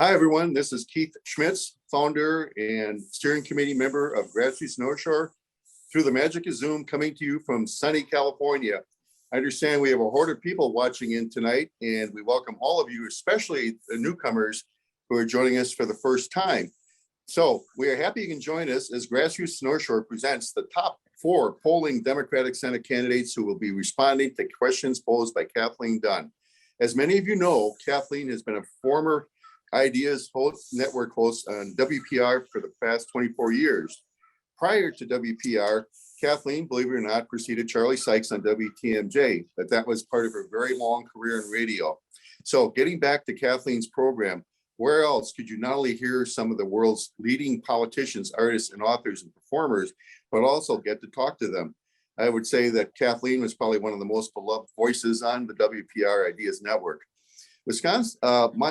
Hi, everyone. This is Keith Schmitz, founder and steering committee member of Grassroots North Shore, through the magic of Zoom, coming to you from sunny California. I understand we have a horde of people watching in tonight, and we welcome all of you, especially the newcomers who are joining us for the first time. So we are happy you can join us as Grassroots North Shore presents the top 4 polling Democratic Senate candidates who will be responding to questions posed by Kathleen Dunn. As many of you know, Kathleen has been a former Ideas host, network host on WPR for the past 24 years. Prior to WPR, Kathleen, believe it or not, preceded Charlie Sykes on WTMJ, but that was part of her very long career in radio. So getting back to Kathleen's program, where else could you not only hear some of the world's leading politicians, artists, and authors and performers, but also get to talk to them? I would say that Kathleen was probably one of the most beloved voices on the WPR Ideas Network. Wisconsin,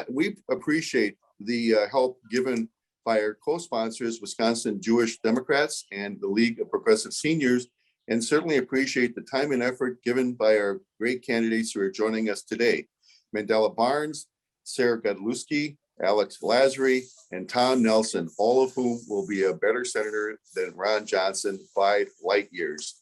we appreciate the help given by our co-sponsors, Wisconsin Jewish Democrats and the League of Progressive Seniors, and certainly appreciate the time and effort given by our great candidates who are joining us today. Mandela Barnes, Sarah Godlewski, Alex Lowsry, and Tom Nelson, all of whom will be a better senator than Ron Johnson by light years.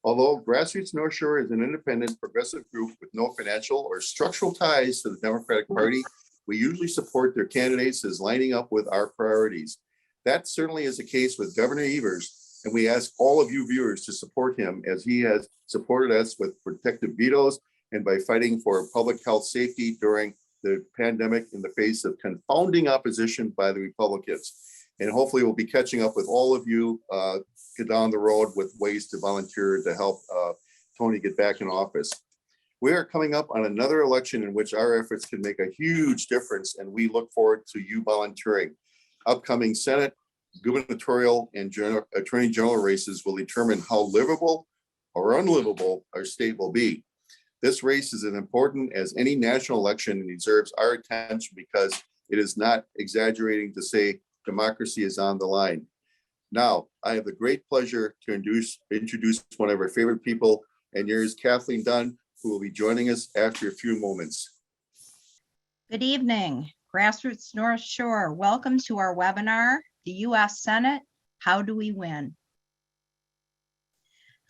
Although Grassroots North Shore is an independent progressive group with no financial or structural ties to the Democratic Party, we usually support their candidates as lining up with our priorities. That certainly is the case with Governor Evers, and we ask all of you viewers to support him as he has supported us with protective vetoes and by fighting for public health safety during the pandemic in the face of confounding opposition by the Republicans. And hopefully we'll be catching up with all of you down the road with ways to volunteer to help Tony get back in office. We are coming up on another election in which our efforts can make a huge difference, and we look forward to you volunteering. Upcoming Senate, gubernatorial, and attorney general races will determine how livable or unlivable our state will be. This race is as important as any national election and deserves our attention because it is not exaggerating to say democracy is on the line. Now, I have the great pleasure to introduce one of our favorite people, and here's Kathleen Dunn, who will be joining us after a few moments. Good evening, Grassroots North Shore. Welcome to our webinar, the U.S. Senate, How Do We Win?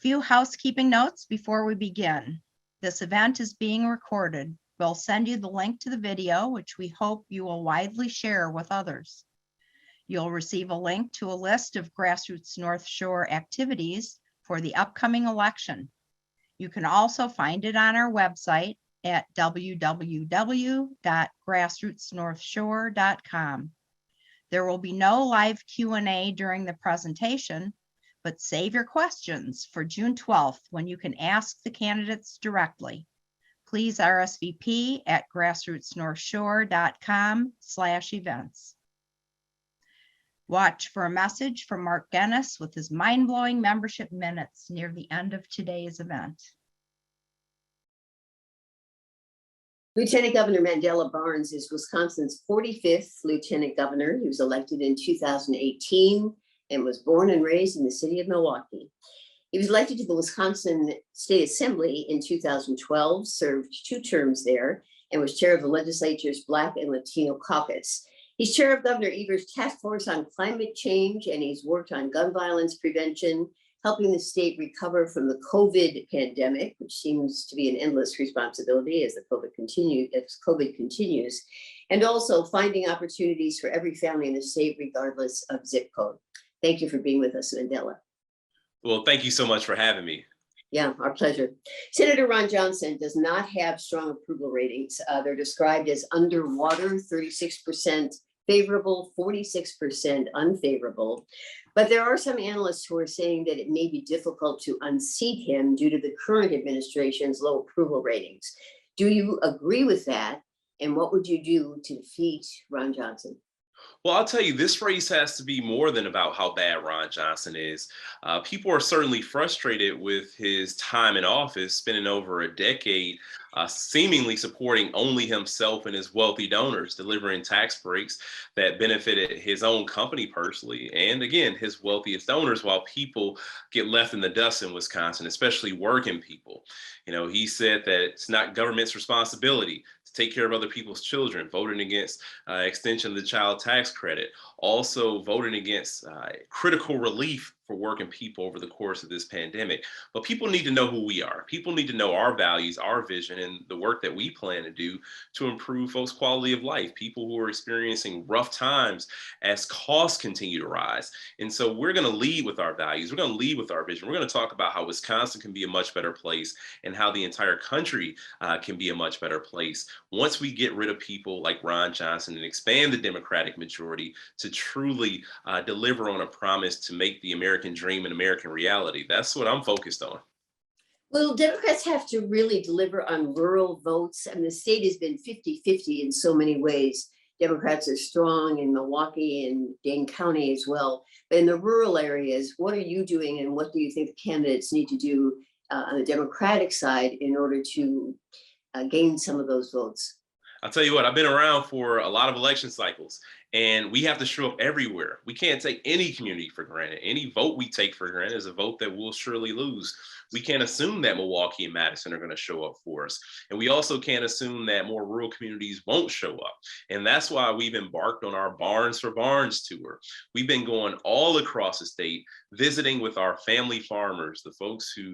Few housekeeping notes before we begin. This event is being recorded. We'll send you the link to the video, which we hope you will widely share with others. You'll receive a link to a list of Grassroots North Shore activities for the upcoming election. You can also find it on our website at www.grassrootsnorthshore.com. There will be no live Q&A during the presentation, but save your questions for June 12th when you can ask the candidates directly. Please RSVP at grassrootsnorthshore.com/events. Watch for a message from Mark Guinness with his mind-blowing membership minutes near the end of today's event. Lieutenant Governor Mandela Barnes is Wisconsin's 45th Lieutenant Governor. He was elected in 2018 and was born and raised in the city of Milwaukee. He was elected to the Wisconsin State Assembly in 2012, served 2 terms there, and was chair of the legislature's Black and Latino caucus. He's chair of Governor Evers' task force on climate change, and he's worked on gun violence prevention, helping the state recover from the COVID pandemic, which seems to be an endless responsibility as COVID continues, and also finding opportunities for every family in the state, regardless of zip code. Thank you for being with us, Mandela. Well, thank you so much for having me. Yeah, our pleasure. Senator Ron Johnson does not have strong approval ratings. They're described as underwater, 36% favorable, 46% unfavorable. But there are some analysts who are saying that it may be difficult to unseat him due to the current administration's low approval ratings. Do you agree with that? And what would you do to defeat Ron Johnson? Well, I'll tell you, this race has to be more than about how bad Ron Johnson is. People are certainly frustrated with his time in office, spending over a decade seemingly supporting only himself and his wealthy donors, delivering tax breaks that benefited his own company personally, and again, his wealthiest donors, while people get left in the dust in Wisconsin, especially working people. You know, he said that it's not government's responsibility to take care of other people's children, voting against extension of the child tax credit, also voting against critical relief for working people over the course of this pandemic. But people need to know who we are. People need to know our values, our vision, and the work that we plan to do to improve folks' quality of life, people who are experiencing rough times as costs continue to rise. And so we're going to lead with our values. We're going to lead with our vision. We're going to talk about how Wisconsin can be a much better place and how the entire country can be a much better place once we get rid of people like Ron Johnson and expand the Democratic majority to truly deliver on a promise to make the American dream an American reality. That's what I'm focused on. Well, Democrats have to really deliver on rural votes. I mean, the state has been 50-50 in so many ways. Democrats are strong in Milwaukee and Dane County as well. But in the rural areas, what are you doing and what do you think the candidates need to do on the Democratic side in order to gain some of those votes? I'll tell you what, I've been around for a lot of election cycles, and we have to show up everywhere. We can't take any community for granted. Any vote we take for granted is a vote that we'll surely lose. We can't assume that Milwaukee and Madison are going to show up for us. And we also can't assume that more rural communities won't show up. And that's why we've embarked on our Barns for Barns tour. We've been going all across the state, visiting with our family farmers, the folks who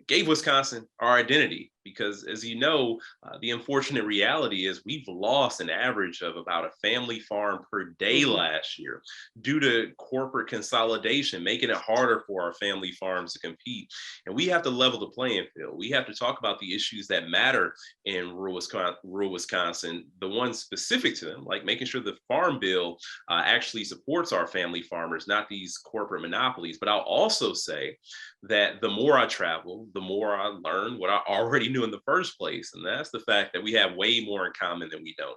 gave Wisconsin our identity. Because as you know, the unfortunate reality is we've lost an average of about a family farm per day last year due to corporate consolidation, making it harder for our family farms to compete. And we have to level the playing field. We have to talk about the issues that matter in rural Wisconsin, the ones specific to them, like making sure the farm bill actually supports our family farmers, not these corporate monopolies. But I'll also say that the more I travel, the more I learn what I already knew in the first place. And that's the fact that we have way more in common than we don't.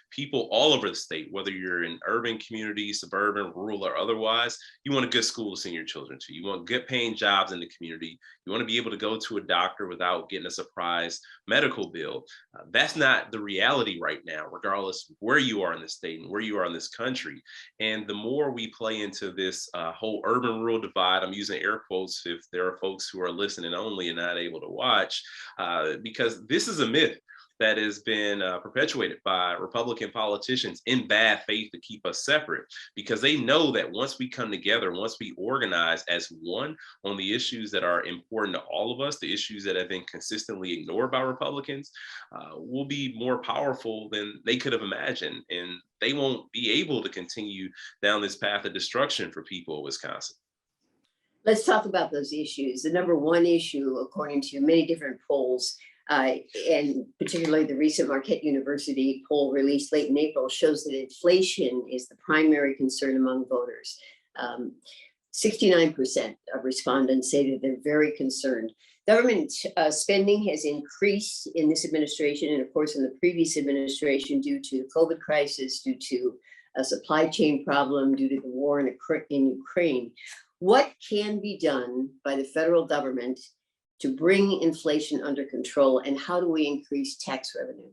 People all over the state, whether you're in urban communities, suburban, rural, or otherwise, you want a good school to send your children to. You want good paying jobs in the community. You want to be able to go to a doctor without getting a surprise medical bill. That's not the reality right now, regardless of where you are in the state and where you are in this country. And the more we play into this whole urban-rural divide, I'm using air quotes if there are folks who are listening only and not able to watch, because this is a myth that has been perpetuated by Republican politicians in bad faith to keep us separate, because they know that once we come together, once we organize as one on the issues that are important to all of us, the issues that have been consistently ignored by Republicans, we'll be more powerful than they could have imagined. And they won't be able to continue down this path of destruction for people of Wisconsin. Let's talk about those issues. The number one issue, according to many different polls, and particularly the recent Marquette University poll released late in April, shows that inflation is the primary concern among voters. 69% of respondents say that they're very concerned. Government spending has increased in this administration and, of course, in the previous administration due to the COVID crisis, due to a supply chain problem, due to the war in Ukraine. What can be done by the federal government to bring inflation under control, and how do we increase tax revenue?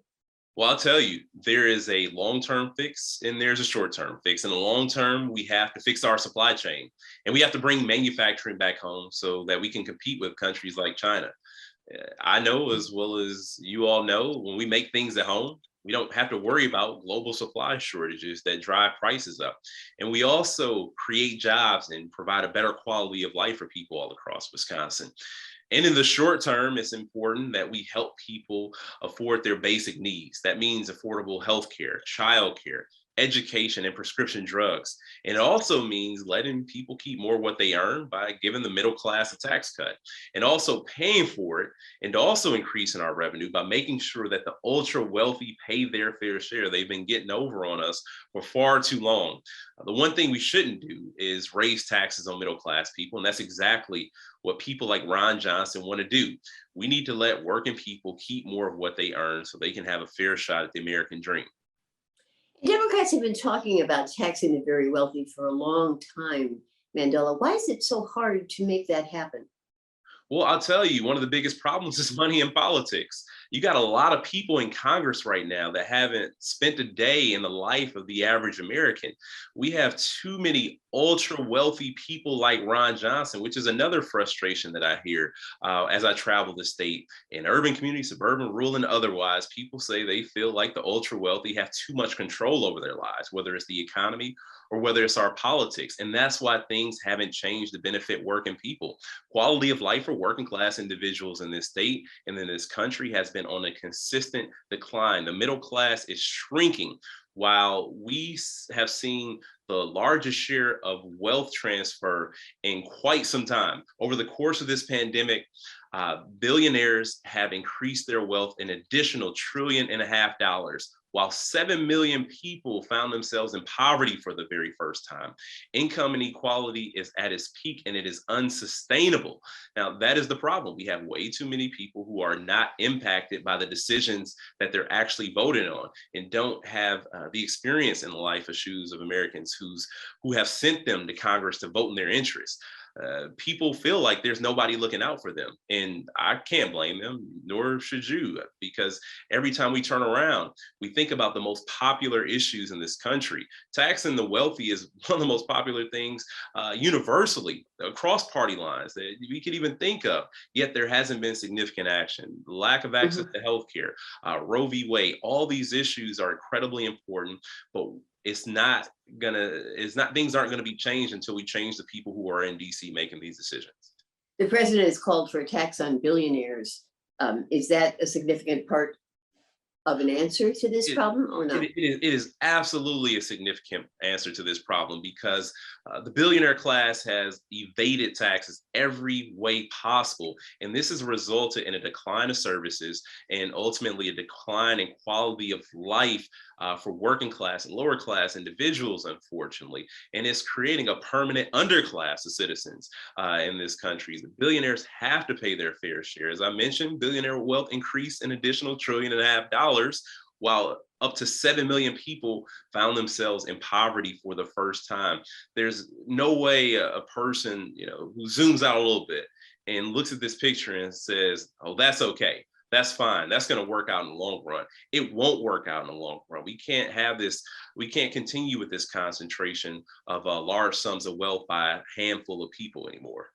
Well, I'll tell you, there is a long-term fix and there's a short-term fix. In the long term, we have to fix our supply chain and we have to bring manufacturing back home so that we can compete with countries like China. I know, as well as you all know, when we make things at home, we don't have to worry about global supply shortages that drive prices up. And we also create jobs and provide a better quality of life for people all across Wisconsin. And in the short term, it's important that we help people afford their basic needs. That means affordable healthcare, childcare, education, and prescription drugs. And it also means letting people keep more of what they earn by giving the middle class a tax cut, and also paying for it, and also increasing our revenue by making sure that the ultra wealthy pay their fair share. They've been getting over on us for far too long. The one thing we shouldn't do is raise taxes on middle class people, and that's exactly what people like Ron Johnson want to do. We need to let working people keep more of what they earn so they can have a fair shot at the American dream. Democrats have been talking about taxing the very wealthy for a long time, Mandela. Why is it so hard to make that happen? Well, I'll tell you, one of the biggest problems is money in politics. You got a lot of people in Congress right now that haven't spent a day in the life of the average American. We have too many ultra wealthy people like Ron Johnson, which is another frustration that I hear as I travel the state in urban communities, suburban, rural, and otherwise. People say they feel like the ultra wealthy have too much control over their lives, whether it's the economy or whether it's our politics. And that's why things haven't changed to benefit working people. Quality of life for working class individuals in this state and in this country has been on a consistent decline. The middle class is shrinking, while we have seen the largest share of wealth transfer in quite some time. Over the course of this pandemic, billionaires have increased their wealth an additional $1.5 trillion, while 7 million people found themselves in poverty for the very first time. Income inequality is at its peak and it is unsustainable. Now, that is the problem. We have way too many people who are not impacted by the decisions that they're actually voting on and don't have the experience in the life of shoes of Americans who have sent them to Congress to vote in their interests. People feel like there's nobody looking out for them. And I can't blame them, nor should you, because every time we turn around, we think about the most popular issues in this country. Taxing the wealthy is one of the most popular things universally across party lines that we could even think of, yet there hasn't been significant action. The lack of access to healthcare, Roe v. Wade, all these issues are incredibly important, but things aren't gonna be changed until we change the people who are in DC making these decisions. The president has called for a tax on billionaires. Is that a significant part of an answer to this problem or not? It is absolutely a significant answer to this problem because the billionaire class has evaded taxes every way possible. And this has resulted in a decline of services and ultimately a decline in quality of life for working class and lower class individuals, unfortunately. And it's creating a permanent underclass of citizens in this country. The billionaires have to pay their fair share. As I mentioned, billionaire wealth increased an additional $1.5 trillion, while up to 7 million people found themselves in poverty for the first time. There's no way a person, who zooms out a little bit and looks at this picture and says, oh, that's okay. That's fine. That's going to work out in the long run. It won't work out in the long run. We can't have this. We can't continue with this concentration of large sums of wealth by a handful of people anymore.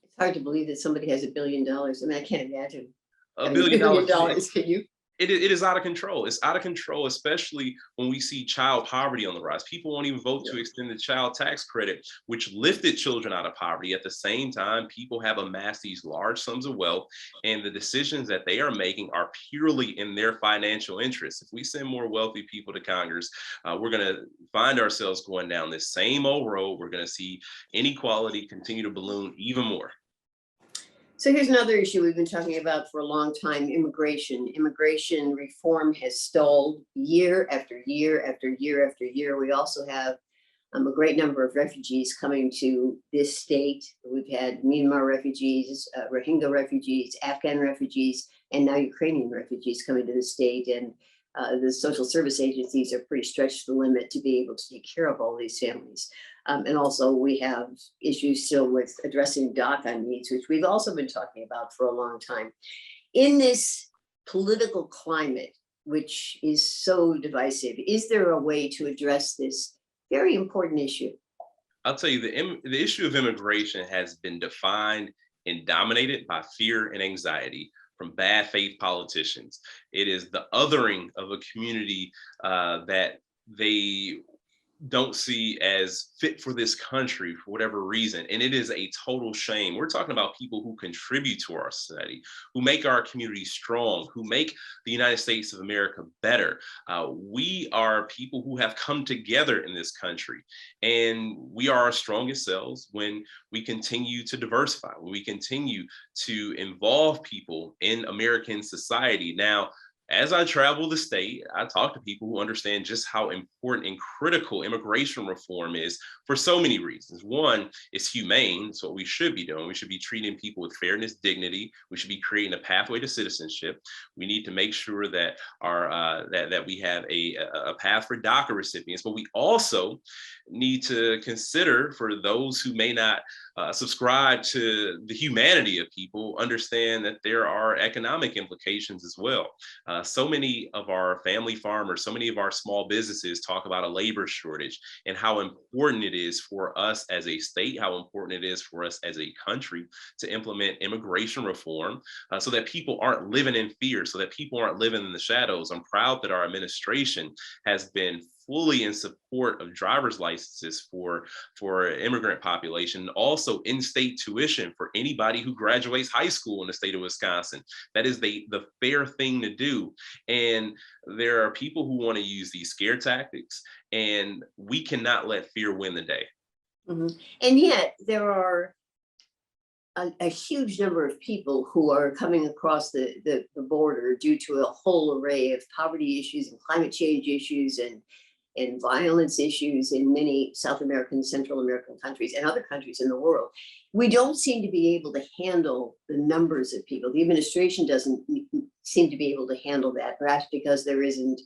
It's hard to believe that somebody has $1 billion. I mean, I can't imagine. $1 billion. Can you? It is out of control. It's out of control, especially when we see child poverty on the rise. People won't even vote to extend the child tax credit, which lifted children out of poverty. At the same time, people have amassed these large sums of wealth, and the decisions that they are making are purely in their financial interests. If we send more wealthy people to Congress, we're going to find ourselves going down this same old road. We're going to see inequality continue to balloon even more. So here's another issue we've been talking about for a long time: immigration. Immigration reform has stalled year after year after year after year. We also have a great number of refugees coming to this state. We've had Myanmar refugees, Rohingya refugees, Afghan refugees, and now Ukrainian refugees coming to the state. And the social service agencies are pretty stretched to the limit to be able to take care of all these families. And also we have issues still with addressing DACA needs, which we've also been talking about for a long time. In this political climate, which is so divisive, is there a way to address this very important issue? I'll tell you, the issue of immigration has been defined and dominated by fear and anxiety from bad faith politicians. It is the othering of a community that they don't see as fit for this country for whatever reason. And it is a total shame. We're talking about people who contribute to our society, who make our community strong, who make the United States of America better. We are people who have come together in this country, and we are our strongest selves when we continue to diversify, when we continue to involve people in American society. Now, as I travel the state, I talk to people who understand just how important and critical immigration reform is for so many reasons. One, it's humane. It's what we should be doing. We should be treating people with fairness, dignity. We should be creating a pathway to citizenship. We need to make sure that that we have a path for DACA recipients, but we also need to consider, for those who may not subscribe to the humanity of people, understand that there are economic implications as well. So many of our family farmers, so many of our small businesses talk about a labor shortage and how important it is for us as a state, how important it is for us as a country to implement immigration reform so that people aren't living in fear, so that people aren't living in the shadows. I'm proud that our administration has been fully in support of driver's licenses for immigrant population, also in-state tuition for anybody who graduates high school in the state of Wisconsin. That is the fair thing to do. And there are people who want to use these scare tactics, and we cannot let fear win the day. Mhm. And yet there are a huge number of people who are coming across the border due to a whole array of poverty issues and climate change issues and violence issues in many South American, Central American countries and other countries in the world. We don't seem to be able to handle the numbers of people. The administration doesn't seem to be able to handle that, perhaps because there isn't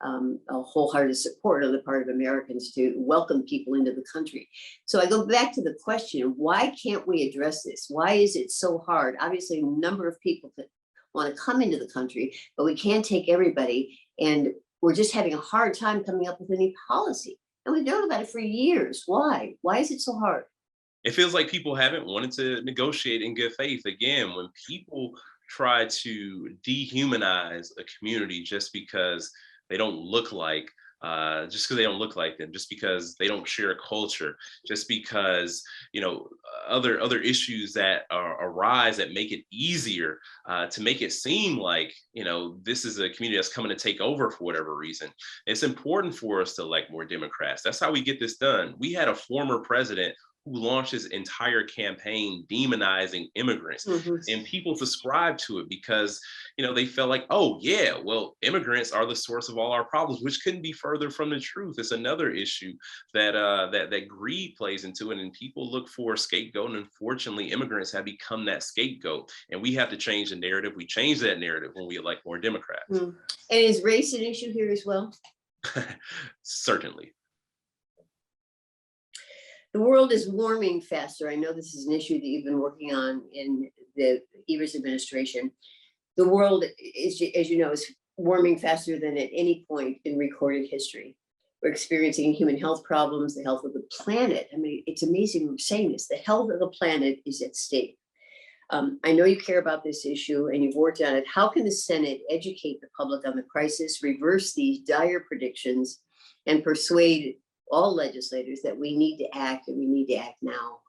a wholehearted support on the part of Americans to welcome people into the country. So I go back to the question, why can't we address this? Why is it so hard? Obviously, a number of people that want to come into the country, but we can't take everybody. And we're just having a hard time coming up with any policy. And we've known about it for years. Why? Why is it so hard? It feels like people haven't wanted to negotiate in good faith. Again, when people try to dehumanize a community just because they don't look like, just because they don't look like them, just because they don't share a culture, just because, you know, other issues that arise that make it easier to make it seem like, you know, this is a community that's coming to take over for whatever reason. It's important for us to elect more Democrats. That's how we get this done. We had a former president who launched his entire campaign demonizing immigrants. And people subscribed to it because, you know, they felt like, oh yeah, well, immigrants are the source of all our problems, which couldn't be further from the truth. It's another issue that that greed plays into it, and people look for a scapegoat. And unfortunately, immigrants have become that scapegoat, and we have to change the narrative. We change that narrative when we elect more Democrats. And is race an issue here as well? Certainly. The world is warming faster. I know this is an issue that you've been working on in the Evers administration. The world is, as you know, is warming faster than at any point in recorded history. We're experiencing human health problems, the health of the planet. I mean, it's amazing we're saying this. The health of the planet is at stake. I know you care about this issue and you've worked on it. How can the Senate educate the public on the crisis, reverse these dire predictions, and persuade all legislators that we need to act and we need to act now?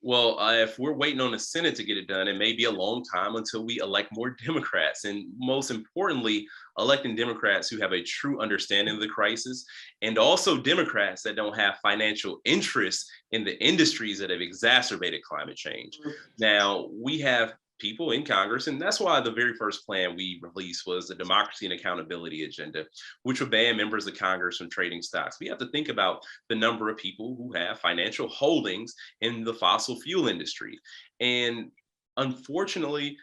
Well, if we're waiting on the Senate to get it done, it may be a long time until we elect more Democrats. And most importantly, electing Democrats who have a true understanding of the crisis, and also Democrats that don't have financial interests in the industries that have exacerbated climate change. Now, we have people in Congress, and that's why the very first plan we released was the Democracy and Accountability Agenda, which would ban members of Congress from trading stocks. We have to think about the number of people who have financial holdings in the fossil fuel industry. And unfortunately,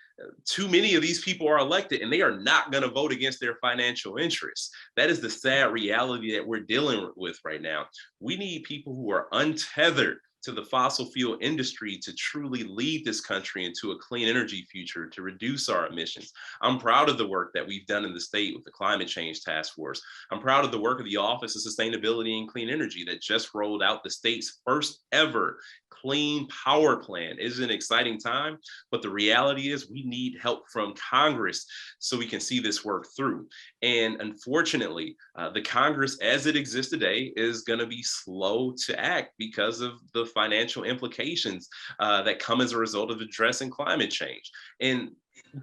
too many of these people are elected and they are not going to vote against their financial interests. That is the sad reality that we're dealing with right now. We need people who are untethered to the fossil fuel industry to truly lead this country into a clean energy future, to reduce our emissions. I'm proud of the work that we've done in the state with the Climate Change Task Force. I'm proud of the work of the Office of Sustainability and Clean Energy that just rolled out the state's first ever clean power plan. It is an exciting time, but the reality is we need help from Congress so we can see this work through. And unfortunately, the Congress as it exists today is going to be slow to act because of the financial implications that come as a result of addressing climate change. And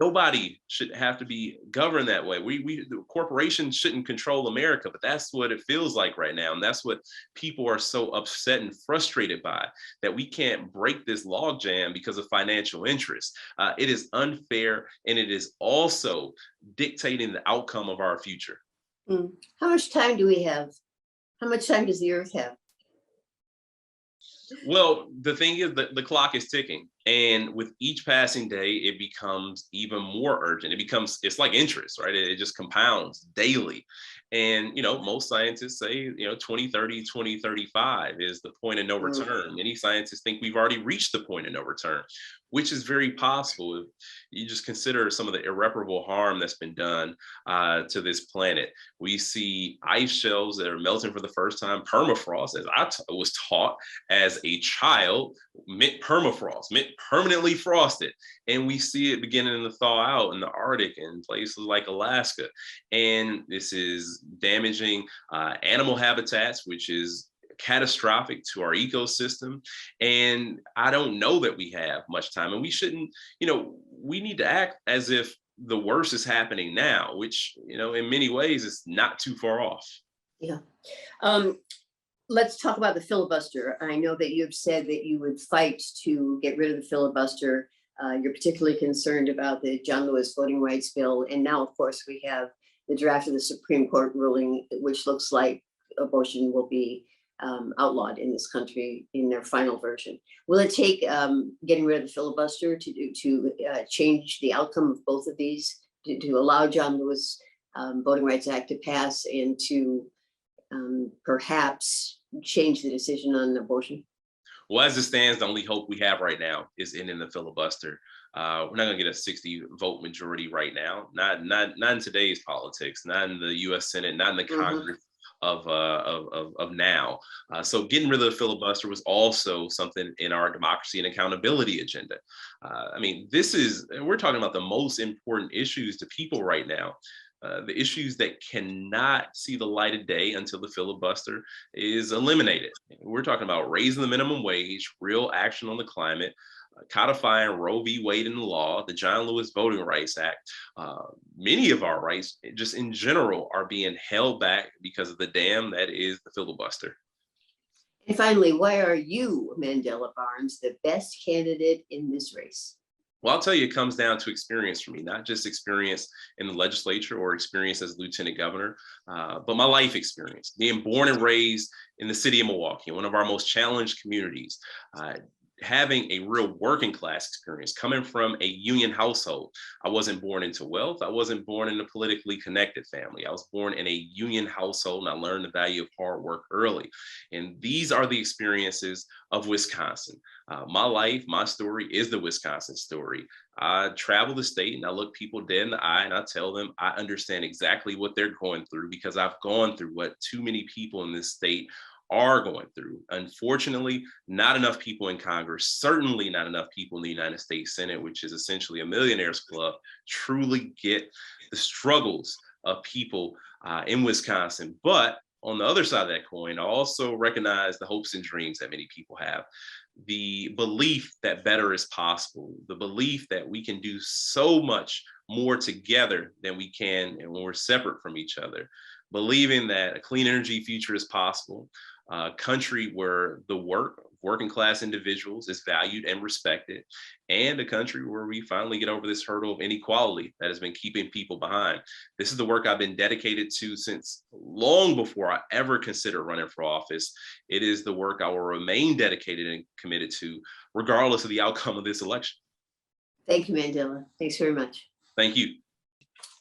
Nobody should have to be governed that way. The corporations shouldn't control America, but that's what it feels like right now. And that's what people are so upset and frustrated by, that we can't break this logjam because of financial interests. It is unfair, and it is also dictating the outcome of our future. How much time do we have? How much time does the earth have? Well, the thing is that the clock is ticking, and with each passing day, it becomes even more urgent. It's like interest, right? It just compounds daily. And, most scientists say, 2030, 2035 is the point of no return. Many scientists think we've already reached the point of no return, which is very possible if you just consider some of the irreparable harm that's been done to this planet. We see ice shelves that are melting for the first time. Permafrost, as I was taught as a child, meant permafrost, meant permanently frosted. And we see it beginning to thaw out in the Arctic and places like Alaska. And this is damaging animal habitats, which is catastrophic to our ecosystem. And I don't know that we have much time, and we shouldn't, we need to act as if the worst is happening now, which, in many ways is not too far off. Yeah. Let's talk about the filibuster. I know that you've said that you would fight to get rid of the filibuster. You're particularly concerned about the John Lewis voting rights bill. And now, of course, we have the draft of the Supreme Court ruling, which looks like abortion will be outlawed in this country in their final version. Will it take getting rid of the filibuster to change the outcome of both of these, to allow John Lewis Voting Rights Act to pass and to perhaps change the decision on abortion? Well, as it stands, the only hope we have right now is ending the filibuster. We're not going to get a 60 vote majority right now, not in today's politics, not in the U.S. Senate, not in the Congress of now. So getting rid of the filibuster was also something in our democracy and accountability agenda. We're talking about the most important issues to people right now. The issues that cannot see the light of day until the filibuster is eliminated. We're talking about raising the minimum wage, real action on the climate, codifying Roe v. Wade in the law, the John Lewis Voting Rights Act. Many of our rights, just in general, are being held back because of the dam that is the filibuster. And finally, why are you, Mandela Barnes, the best candidate in this race? Well, I'll tell you, it comes down to experience for me, not just experience in the legislature or experience as lieutenant governor, but my life experience. Being born and raised in the city of Milwaukee, one of our most challenged communities, having a real working class experience, coming from a union household. I wasn't born into wealth. I wasn't born in a politically connected family. I was born in a union household, and I learned the value of hard work early. And these are the experiences of Wisconsin. My life, my story is the Wisconsin story. I travel the state and I look people dead in the eye and I tell them I understand exactly what they're going through, because I've gone through what too many people in this state are going through. Unfortunately, not enough people in Congress, certainly not enough people in the United States Senate, which is essentially a millionaires club, truly get the struggles of people in Wisconsin. But on the other side of that coin, I also recognize the hopes and dreams that many people have. The belief that better is possible, the belief that we can do so much more together than we can and when we're separate from each other, believing that a clean energy future is possible, a country where the working class individuals is valued and respected, and a country where we finally get over this hurdle of inequality that has been keeping people behind. This is the work I've been dedicated to since long before I ever considered running for office. It is the work I will remain dedicated and committed to, regardless of the outcome of this election. Thank you, Mandela. Thanks very much. Thank you.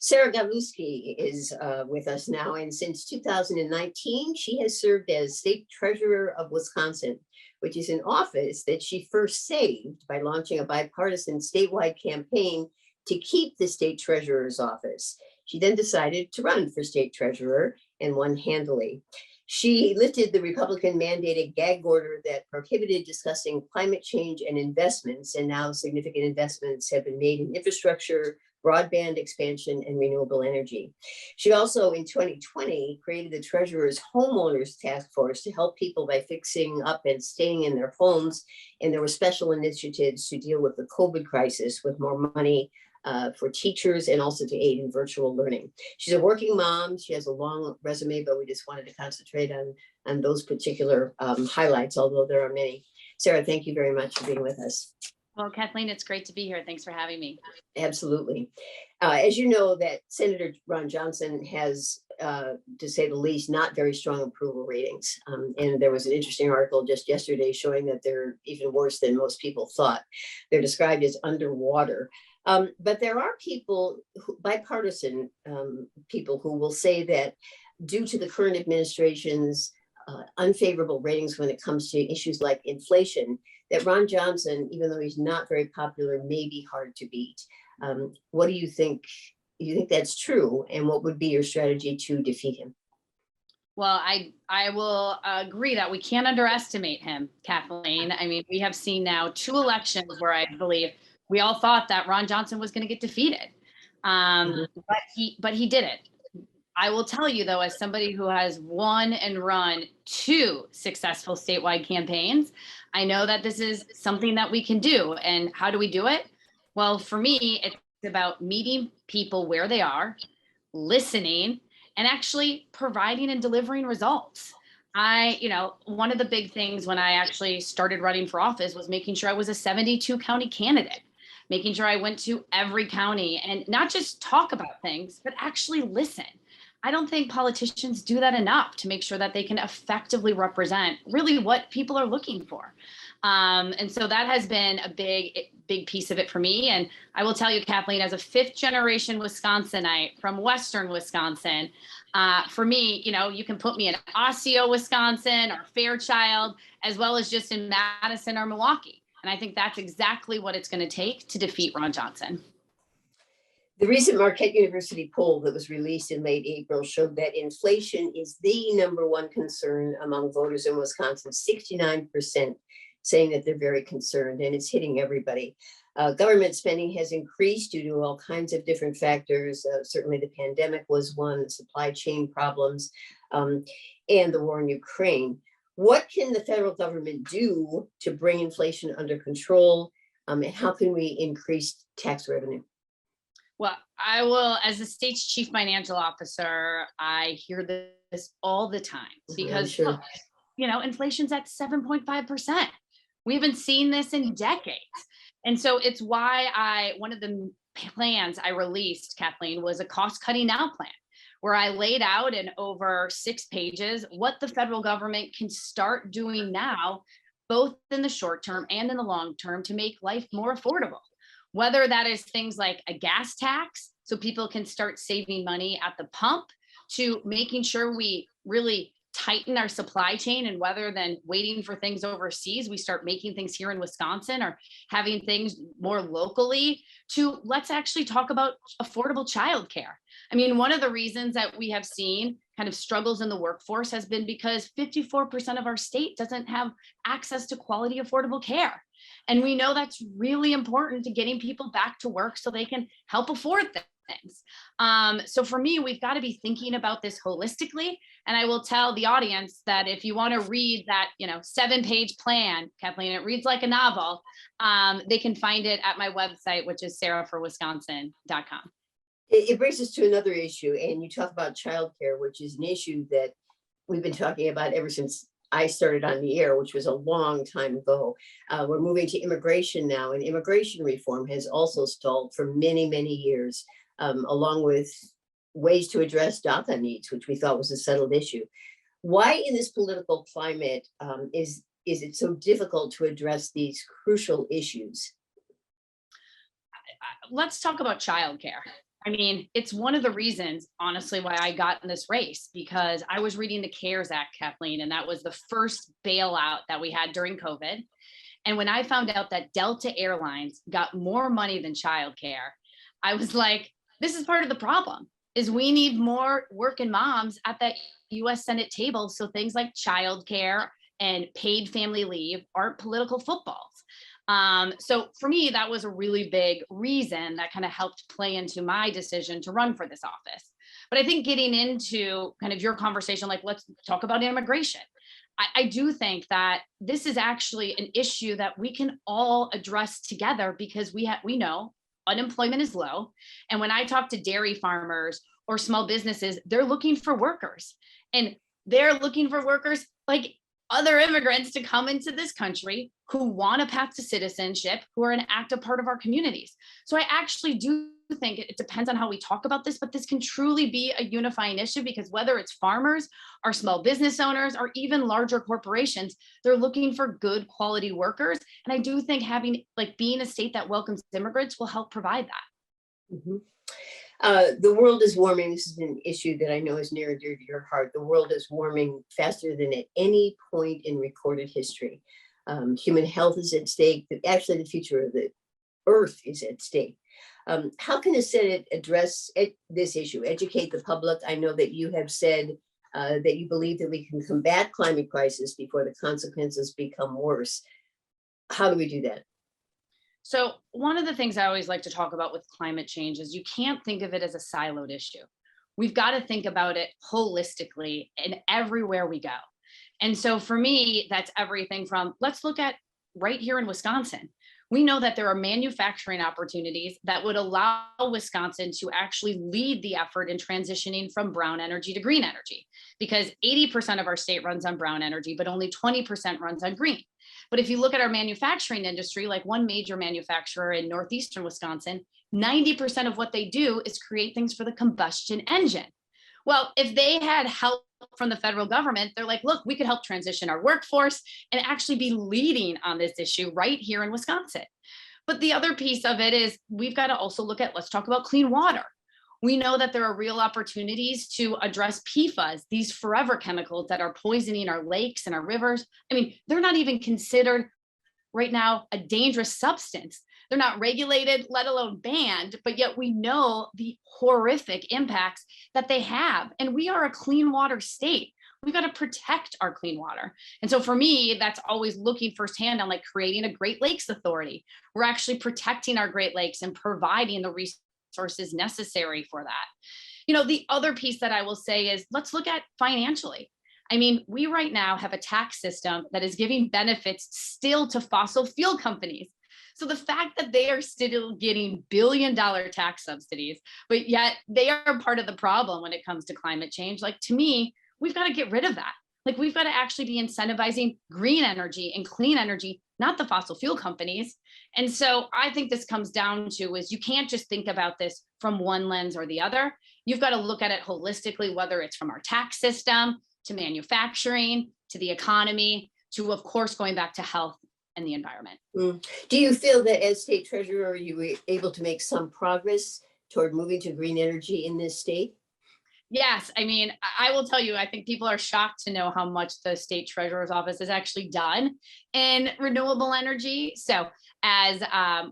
Sarah Galuski is with us now, and since 2019, she has served as State Treasurer of Wisconsin, which is an office that she first saved by launching a bipartisan statewide campaign to keep the state treasurer's office. She then decided to run for state treasurer and won handily. She lifted the Republican-mandated gag order that prohibited discussing climate change and investments, and now significant investments have been made in infrastructure, broadband expansion, and renewable energy. She also, in 2020, created the Treasurer's Homeowners Task Force to help people by fixing up and staying in their homes. And there were special initiatives to deal with the COVID crisis with more money for teachers and also to aid in virtual learning. She's a working mom. She has a long resume, but we just wanted to concentrate on those particular highlights, although there are many. Sarah, thank you very much for being with us. Well, Kathleen, it's great to be here. Thanks for having me. Absolutely. As you know, that Senator Ron Johnson has, to say the least, not very strong approval ratings. And there was an interesting article just yesterday showing that they're even worse than most people thought. They're described as underwater. But there are people, bipartisan people, who will say that due to the current administration's unfavorable ratings when it comes to issues like inflation, that Ron Johnson, even though he's not very popular, may be hard to beat. What do you think? Do you think that's true? And what would be your strategy to defeat him? Well, I will agree that we can't underestimate him, Kathleen. I mean, we have seen now 2 elections where I believe we all thought that Ron Johnson was going to get defeated, but he didn't. I will tell you, though, as somebody who has won and run 2 successful statewide campaigns, I know that this is something that we can do. And how do we do it? Well, for me, it's about meeting people where they are, listening, and actually providing and delivering results. One of the big things when I actually started running for office was making sure I was a 72 county candidate, making sure I went to every county and not just talk about things, but actually listen. I don't think politicians do that enough to make sure that they can effectively represent really what people are looking for. And so that has been a big piece of it for me. And I will tell you, Kathleen, as a 5th generation Wisconsinite from Western Wisconsin, for me, you can put me in Osseo, Wisconsin, or Fairchild, as well as just in Madison or Milwaukee. And I think that's exactly what it's going to take to defeat Ron Johnson. The recent Marquette University poll that was released in late April showed that inflation is the #1 concern among voters in Wisconsin, 69% saying that they're very concerned, and it's hitting everybody. Government spending has increased due to all kinds of different factors. Certainly the pandemic was one, the supply chain problems, and the war in Ukraine. What can the federal government do to bring inflation under control? And how can we increase tax revenue? Well, I will, as the state's chief financial officer, I hear this all the time because, sure. Look, inflation's at 7.5%. We haven't seen this in decades. And so it's why one of the plans I released, Kathleen, was a cost cutting now plan, where I laid out in over 6 pages what the federal government can start doing now, both in the short term and in the long term, to make life more affordable. Whether that is things like a gas tax, so people can start saving money at the pump, to making sure we really tighten our supply chain, and rather than waiting for things overseas, we start making things here in Wisconsin or having things more locally, to let's actually talk about affordable childcare. I mean, one of the reasons that we have seen kind of struggles in the workforce has been because 54% of our state doesn't have access to quality, affordable care. And we know that's really important to getting people back to work so they can help afford things. So for me, we've got to be thinking about this holistically. And I will tell the audience that if you want to read that, 7-page plan, Kathleen, it reads like a novel. They can find it at my website, which is sarahforwisconsin.com. It brings us to another issue, and you talk about childcare, which is an issue that we've been talking about ever since I started on the air, which was a long time ago. We're moving to immigration now, and immigration reform has also stalled for many, many years, along with ways to address DACA needs, which we thought was a settled issue. Why in this political climate is it so difficult to address these crucial issues? Let's talk about childcare. I mean, it's one of the reasons, honestly, why I got in this race, because I was reading the CARES Act, Kathleen, and that was the first bailout that we had during COVID. And when I found out that Delta Airlines got more money than childcare, I was like, this is part of the problem, is we need more working moms at that US Senate table, so things like childcare and paid family leave aren't political footballs. So for me, that was a really big reason that kind of helped play into my decision to run for this office. But I think getting into kind of your conversation, like, let's talk about immigration. I do think that this is actually an issue that we can all address together, because we know unemployment is low. And when I talk to dairy farmers or small businesses, they're looking for workers. And they're looking for workers like other immigrants to come into this country who want a path to citizenship, who are an active part of our communities. So I actually do think it depends on how we talk about this, but this can truly be a unifying issue, because whether it's farmers or small business owners or even larger corporations, they're looking for good quality workers. And I do think being a state that welcomes immigrants will help provide that. Mm-hmm. The world is warming. This is an issue that I know is near and dear to your heart. The world is warming faster than at any point in recorded history. Human health is at stake. Actually, the future of the Earth is at stake. How can the Senate address this issue, educate the public? I know that you have said that you believe that we can combat climate crisis before the consequences become worse. How do we do that? So one of the things I always like to talk about with climate change is you can't think of it as a siloed issue. We've got to think about it holistically and everywhere we go. And so for me, that's everything from, let's look at right here in Wisconsin. We know that there are manufacturing opportunities that would allow Wisconsin to actually lead the effort in transitioning from brown energy to green energy, because 80% of our state runs on brown energy, but only 20% runs on green. But if you look at our manufacturing industry, like one major manufacturer in northeastern Wisconsin, 90% of what they do is create things for the combustion engine. Well, if they had help from the federal government, they're like, look, we could help transition our workforce and actually be leading on this issue right here in Wisconsin. But the other piece of it is we've got to also look at, let's talk about clean water. We know that there are real opportunities to address PFAS, these forever chemicals that are poisoning our lakes and our rivers. I mean, they're not even considered right now a dangerous substance. They're not regulated, let alone banned, but yet we know the horrific impacts that they have. And we are a clean water state. We've got to protect our clean water. And so for me, that's always looking firsthand on like creating a Great Lakes Authority. We're actually protecting our Great Lakes and providing the resources necessary for that. You know, the other piece that I will say is let's look at financially. I mean, we right now have a tax system that is giving benefits still to fossil fuel companies. So the fact that they are still getting billion-dollar tax subsidies, but yet they are part of the problem when it comes to climate change, like to me, we've got to get rid of that. Like we've got to actually be incentivizing green energy and clean energy, not the fossil fuel companies. And so I think this comes down to is you can't just think about this from one lens or the other. You've got to look at it holistically, whether it's from our tax system to manufacturing, to the economy, to, of course, going back to health and the environment. Do you feel that as state treasurer, you were able to make some progress toward moving to green energy in this state? Yes, I mean, I will tell you, I think people are shocked to know how much the state treasurer's office has actually done in renewable energy. So as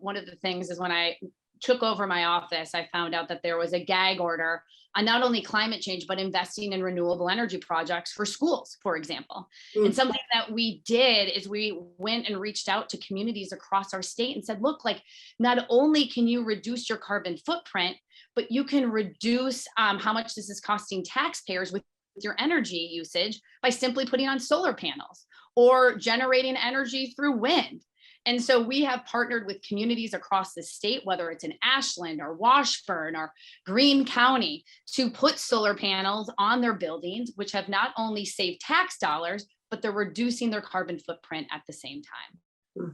one of the things is when I took over my office, I found out that there was a gag order on not only climate change, but investing in renewable energy projects for schools, for example. And something that we did is we went and reached out to communities across our state and said, look, like not only can you reduce your carbon footprint, but you can reduce how much this is costing taxpayers with your energy usage by simply putting on solar panels or generating energy through wind. And so we have partnered with communities across the state, whether it's in Ashland or Washburn or Greene County, to put solar panels on their buildings, which have not only saved tax dollars, but they're reducing their carbon footprint at the same time.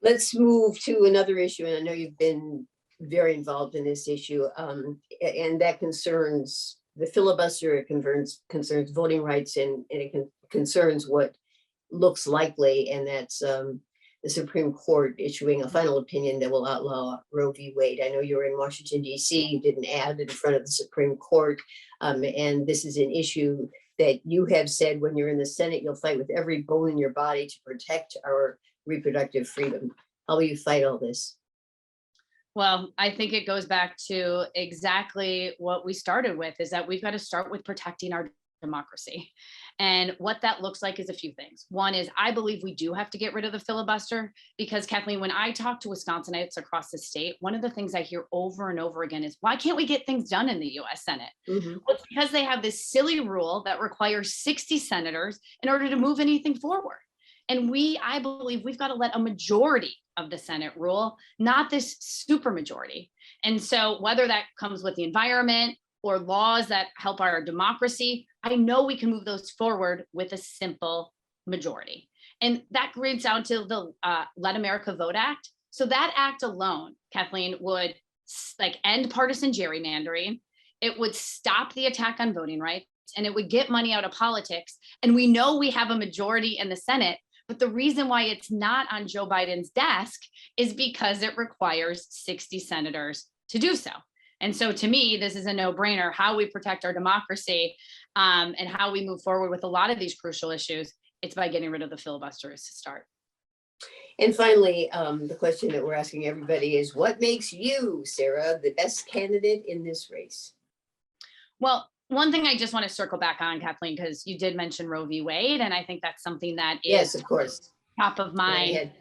Let's move to another issue. And I know you've been very involved in this issue, and that concerns the filibuster. It concerns voting rights, and it concerns what looks likely, and that's the Supreme Court issuing a final opinion that will outlaw Roe v. Wade. I know you're in Washington, D.C. You did an ad in front of the Supreme Court, and this is an issue that you have said when you're in the Senate, you'll fight with every bone in your body to protect our reproductive freedom. How will you fight all this? Well, I think it goes back to exactly what we started with, is that we've got to start with protecting our democracy. And what that looks like is a few things. One is I believe we do have to get rid of the filibuster because, Kathleen, when I talk to Wisconsinites across the state, one of the things I hear over and over again is, why can't we get things done in the US Senate? Well, it's because they have this silly rule that requires 60 senators in order to move anything forward. And I believe we've got to let a majority of the Senate rule, not this super majority. And so whether that comes with the environment or laws that help our democracy, I know we can move those forward with a simple majority. And that brings down to the Let America Vote Act. So that act alone, Kathleen, would end partisan gerrymandering. It would stop the attack on voting rights, and it would get money out of politics. And we know we have a majority in the Senate, but the reason why it's not on Joe Biden's desk is because it requires 60 senators to do so. And so to me, this is a no-brainer. How we protect our democracy and how we move forward with a lot of these crucial issues, it's by getting rid of the filibuster is to start. And finally, the question that we're asking everybody is, what makes you, Sarah, the best candidate in this race? Well, one thing I just want to circle back on, Kathleen, because you did mention Roe v. Wade, and I think that's something that is Yes, of course. top of mind.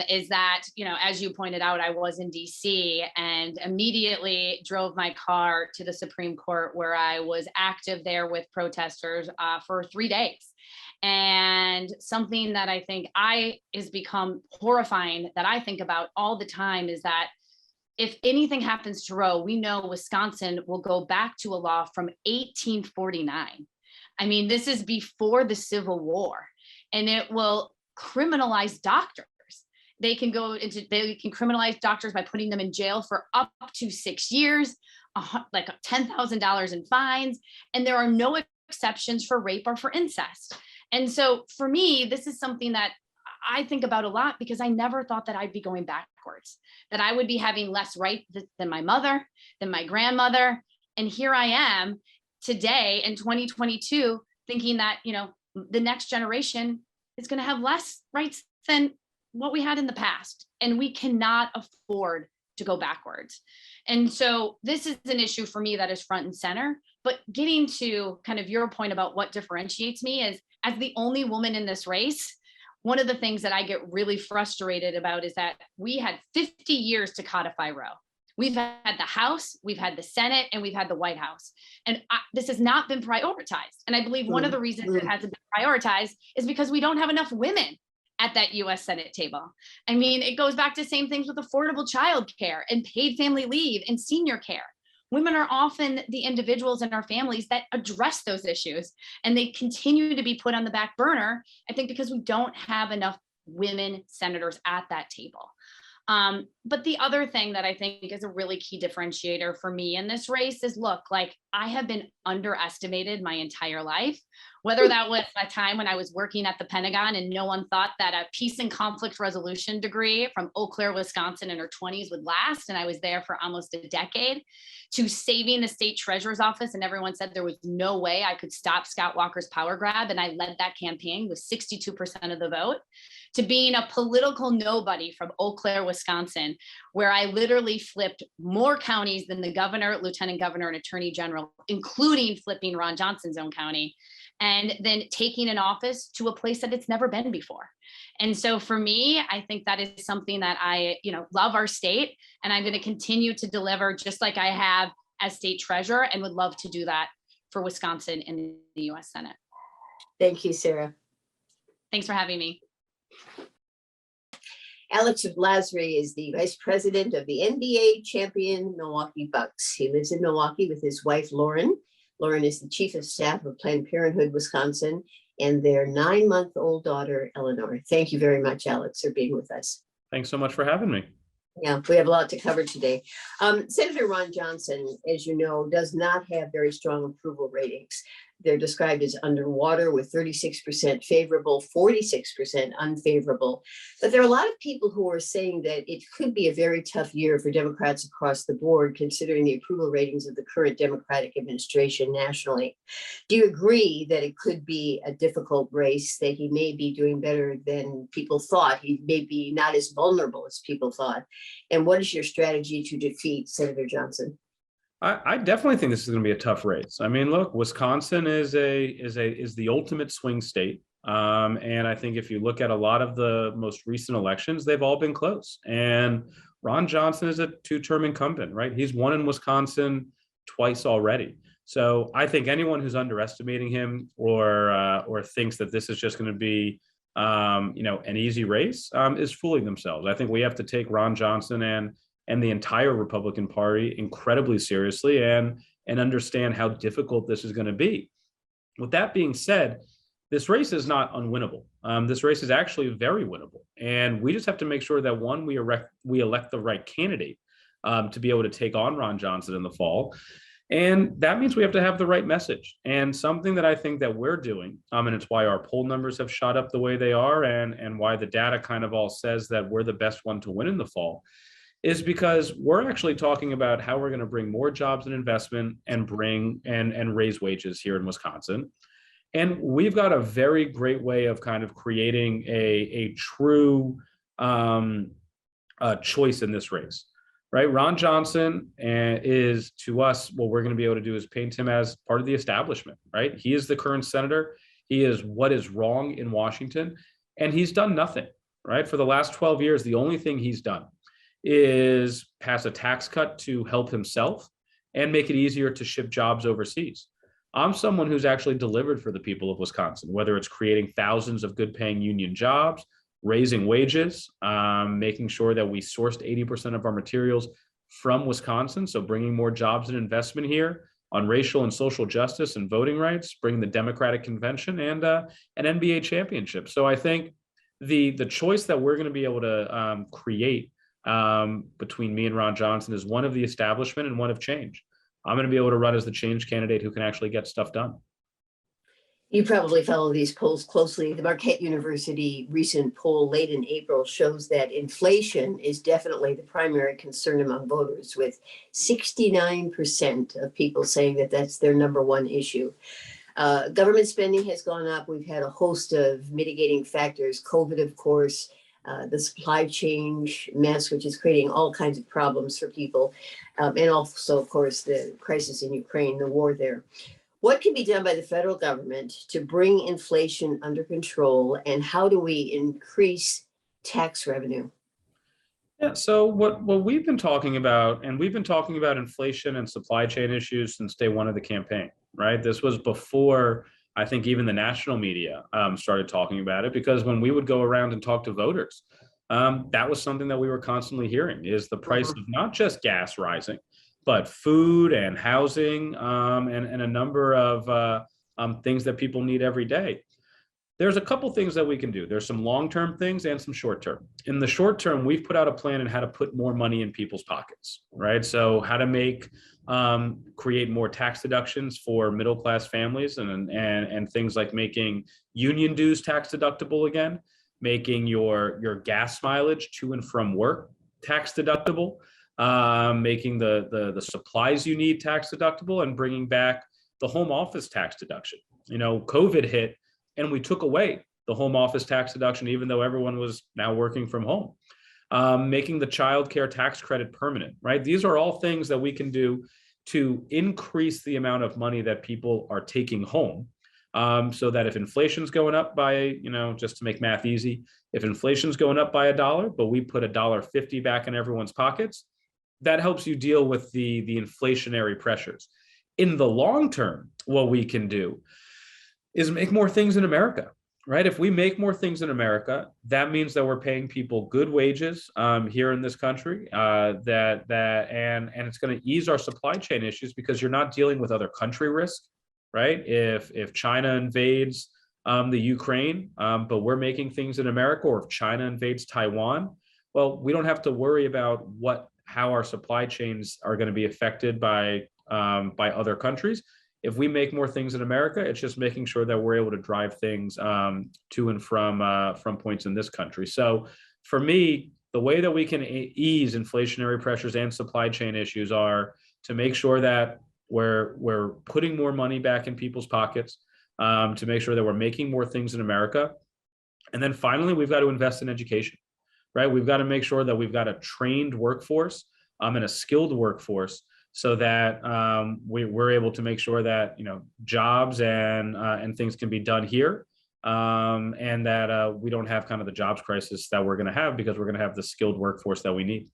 Is that, as you pointed out, I was in DC and immediately drove my car to the Supreme Court, where I was active there with protesters for 3 days. And something that I think has become horrifying that I think about all the time is that if anything happens to Roe, we know Wisconsin will go back to a law from 1849. I mean, this is before the Civil War, and it will criminalize doctors. They can criminalize doctors by putting them in jail for up to 6 years, like $10,000 in fines, and there are no exceptions for rape or for incest. And so for me, this is something that I think about a lot, because I never thought that I'd be going backwards, that I would be having less rights than my mother, than my grandmother. And here I am today in 2022, thinking that, the next generation is going to have less rights than what we had in the past. And we cannot afford to go backwards. And so this is an issue for me that is front and center. But getting to kind of your point about what differentiates me is, as the only woman in this race, one of the things that I get really frustrated about is that we had 50 years to codify Roe. We've had the House, we've had the Senate, and we've had the White House. And this has not been prioritized. And I believe one of the reasons it hasn't been prioritized is because we don't have enough women at that US Senate table. I mean, it goes back to same things with affordable childcare and paid family leave and senior care. Women are often the individuals in our families that address those issues, and they continue to be put on the back burner, I think, because we don't have enough women senators at that table. But the other thing that I think is a really key differentiator for me in this race is, look, like, I have been underestimated my entire life, whether that was a time when I was working at the Pentagon and no one thought that a peace and conflict resolution degree from Eau Claire, Wisconsin in her 20s would last. And I was there for almost a decade, to saving the state treasurer's office. And everyone said there was no way I could stop Scott Walker's power grab. And I led that campaign with 62% of the vote, to being a political nobody from Eau Claire, Wisconsin, where I literally flipped more counties than the governor, lieutenant governor, and attorney general, including flipping Ron Johnson's own county, and then taking an office to a place that it's never been before. And so for me, I think that is something that I, love our state, and I'm going to continue to deliver just like I have as state treasurer, and would love to do that for Wisconsin in the US Senate. Thank you, Sarah. Thanks for having me. Alex Lowsry is the vice president of the NBA champion Milwaukee Bucks. He lives in Milwaukee with his wife, Lauren. Lauren is the chief of staff of Planned Parenthood, Wisconsin, and their 9-month-old daughter, Eleanor. Thank you very much, Alex, for being with us. Thanks so much for having me. Yeah, we have a lot to cover today. Senator Ron Johnson, as you know, does not have very strong approval ratings. They're described as underwater, with 36% favorable, 46% unfavorable. But there are a lot of people who are saying that it could be a very tough year for Democrats across the board, considering the approval ratings of the current Democratic administration nationally. Do you agree that it could be a difficult race, that he may be doing better than people thought? He may be not as vulnerable as people thought. And what is your strategy to defeat Senator Johnson? I definitely think this is going to be a tough race. I mean, look, Wisconsin is the ultimate swing state, and I think if you look at a lot of the most recent elections, they've all been close. And Ron Johnson is a 2-term incumbent, right? He's won in Wisconsin twice already. So I think anyone who's underestimating him or thinks that this is just going to be an easy race is fooling themselves. I think we have to take Ron Johnson and the entire Republican Party incredibly seriously and understand how difficult this is going to be. With that being said, this race is not unwinnable. This race is actually very winnable. And we just have to make sure that, one, we elect the right candidate to be able to take on Ron Johnson in the fall. And that means we have to have the right message. And something that I think that we're doing, and it's why our poll numbers have shot up the way they are, and why the data kind of all says that we're the best one to win in the fall, is because we're actually talking about how we're going to bring more jobs and investment and bring and raise wages here in Wisconsin. And we've got a very great way of kind of creating a true choice in this race. Right, Ron Johnson is, to us, what we're going to be able to do is paint him as part of the establishment. Right, he is the current senator. He is what is wrong in Washington, and he's done nothing. Right, for the last 12 years, the only thing he's done is pass a tax cut to help himself and make it easier to ship jobs overseas. I'm someone who's actually delivered for the people of Wisconsin, whether it's creating thousands of good-paying union jobs, raising wages, making sure that we sourced 80% of our materials from Wisconsin. So bringing more jobs and investment here on racial and social justice and voting rights, bringing the Democratic Convention and an NBA championship. So I think the choice that we're going to be able to create between me and Ron Johnson is one of the establishment and one of change. I'm going to be able to run as the change candidate who can actually get stuff done. You probably follow these polls closely. The Marquette University recent poll late in April shows that inflation is definitely the primary concern among voters, with 69% of people saying that that's their number one issue. Government spending has gone up. We've had a host of mitigating factors, COVID, of course, the supply chain mess, which is creating all kinds of problems for people, and also, of course, the crisis in Ukraine, the war there. What can be done by the federal government to bring inflation under control, and how do we increase tax revenue? Yeah, so what we've been talking about, and we've been talking about inflation and supply chain issues since day one of the campaign, right? This was before, I think, even the national media started talking about it, because when we would go around and talk to voters, that was something that we were constantly hearing, is the price of not just gas rising, but food and housing and a number of things that people need every day. There's a couple things that we can do. There's some long-term things and some short-term. In the short term, we've put out a plan on how to put more money in people's pockets, right? So how to create more tax deductions for middle-class families and things like making union dues tax deductible again, making your gas mileage to and from work tax deductible, making the supplies you need tax deductible, and bringing back the home office tax deduction. COVID hit and we took away the home office tax deduction, even though everyone was now working from home. Making the child care tax credit permanent, right? These are all things that we can do to increase the amount of money that people are taking home. So that if inflation's going up by, just to make math easy, if inflation's going up by $1, but we put $1.50 back in everyone's pockets, that helps you deal with the inflationary pressures. In the long term, what we can do is make more things in America, right? If we make more things in America, that means that we're paying people good wages here in this country, and it's going to ease our supply chain issues, because you're not dealing with other country risk, right? If China invades the Ukraine, but we're making things in America, or if China invades Taiwan, well, we don't have to worry about how our supply chains are going to be affected by other countries. If we make more things in America, it's just making sure that we're able to drive things to and from points in this country. So for me, the way that we can ease inflationary pressures and supply chain issues are to make sure that we're putting more money back in people's pockets, to make sure that we're making more things in America. And then finally, we've got to invest in education, right? We've got to make sure that we've got a trained workforce and a skilled workforce, so that we're able to make sure that jobs and things can be done here, and that we don't have kind of the jobs crisis that we're going to have, because we're going to have the skilled workforce that we need.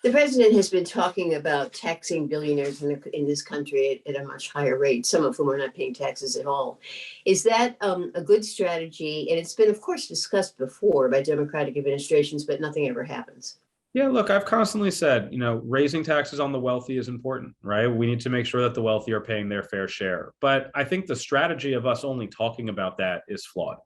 The president has been talking about taxing billionaires in this country at a much higher rate, some of whom are not paying taxes at all. Is that a good strategy? And it's been, of course, discussed before by Democratic administrations, but nothing ever happens. Yeah, look, I've constantly said, raising taxes on the wealthy is important, right? We need to make sure that the wealthy are paying their fair share. But I think the strategy of us only talking about that is flawed,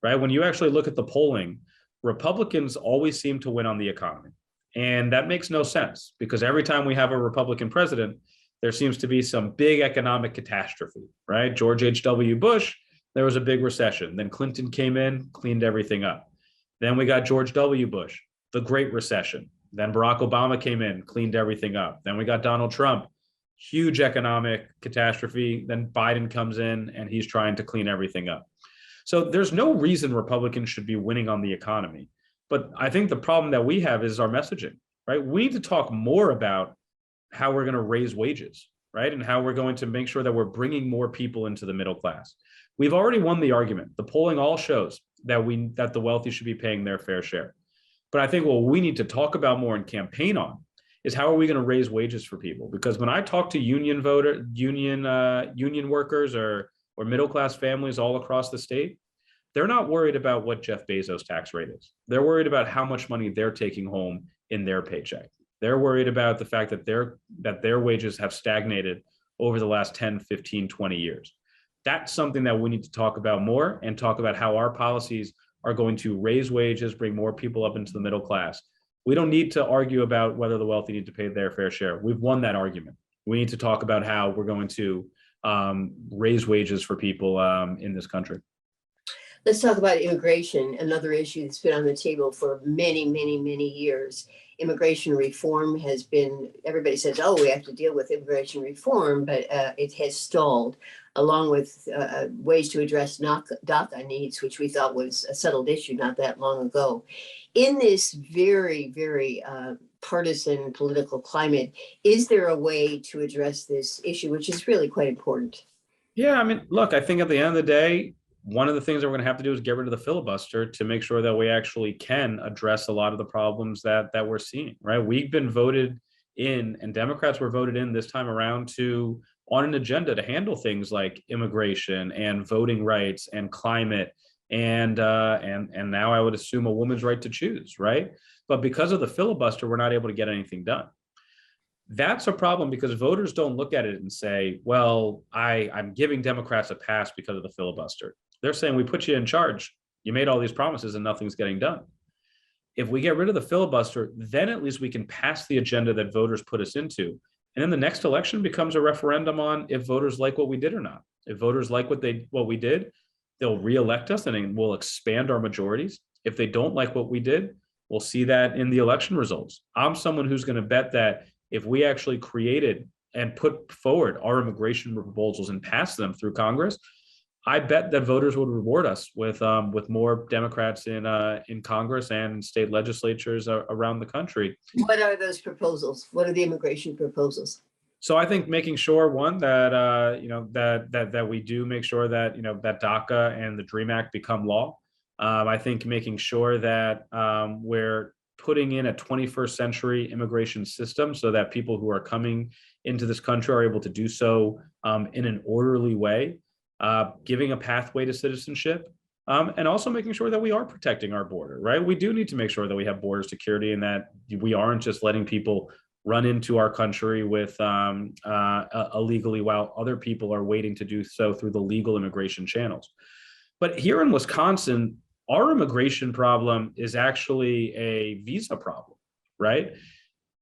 right? When you actually look at the polling, Republicans always seem to win on the economy. And that makes no sense because every time we have a Republican president, there seems to be some big economic catastrophe, right? George H.W. Bush, there was a big recession. Then Clinton came in, cleaned everything up. Then we got George W. Bush, the Great Recession. Then Barack Obama came in, cleaned everything up. Then we got Donald Trump, huge economic catastrophe. Then Biden comes in and he's trying to clean everything up. So there's no reason Republicans should be winning on the economy. But I think the problem that we have is our messaging, right? We need to talk more about how we're going to raise wages, right? And how we're going to make sure that we're bringing more people into the middle class. We've already won the argument. The polling all shows that the wealthy should be paying their fair share. But I think what we need to talk about more and campaign on is how are we going to raise wages for people? Because when I talk to union workers or middle class families all across the state, they're not worried about what Jeff Bezos' tax rate is. They're worried about how much money they're taking home in their paycheck. They're worried about the fact that their wages have stagnated over the last 10, 15, 20 years. That's something that we need to talk about more and talk about how our policies are going to raise wages, bring more people up into the middle class. We don't need to argue about whether the wealthy need to pay their fair share. We've won that argument. We need to talk about how we're going to raise wages for people in this country. Let's talk about immigration, another issue that's been on the table for many, many, many years. Immigration reform has been, everybody says, oh, we have to deal with immigration reform, but it has stalled, along with ways to address DACA needs, which we thought was a settled issue not that long ago. In this very, very partisan political climate, is there a way to address this issue, which is really quite important? Yeah, I mean, look, I think at the end of the day, one of the things that we're going to have to do is get rid of the filibuster to make sure that we actually can address a lot of the problems that we're seeing, right? We've been voted in, and Democrats were voted in this time around on an agenda to handle things like immigration and voting rights and climate and now I would assume a woman's right to choose, right? But because of the filibuster, we're not able to get anything done. That's a problem because voters don't look at it and say, well, I'm giving Democrats a pass because of the filibuster. They're saying, we put you in charge. You made all these promises and nothing's getting done. If we get rid of the filibuster, then at least we can pass the agenda that voters put us into. And then the next election becomes a referendum on if voters like what we did or not. If voters like what we did, they'll reelect us and we'll expand our majorities. If they don't like what we did, we'll see that in the election results. I'm someone who's going to bet that if we actually created and put forward our immigration proposals and passed them through Congress, I bet that voters would reward us with more Democrats in Congress and in state legislatures around the country. What are those proposals? What are the immigration proposals? So I think making sure, one, that that we do make sure that that DACA and the DREAM Act become law. I think making sure that we're putting in a 21st century immigration system so that people who are coming into this country are able to do so in an orderly way. Giving a pathway to citizenship, and also making sure that we are protecting our border, right? We do need to make sure that we have border security and that we aren't just letting people run into our country with illegally while other people are waiting to do so through the legal immigration channels. But here in Wisconsin, our immigration problem is actually a visa problem, right?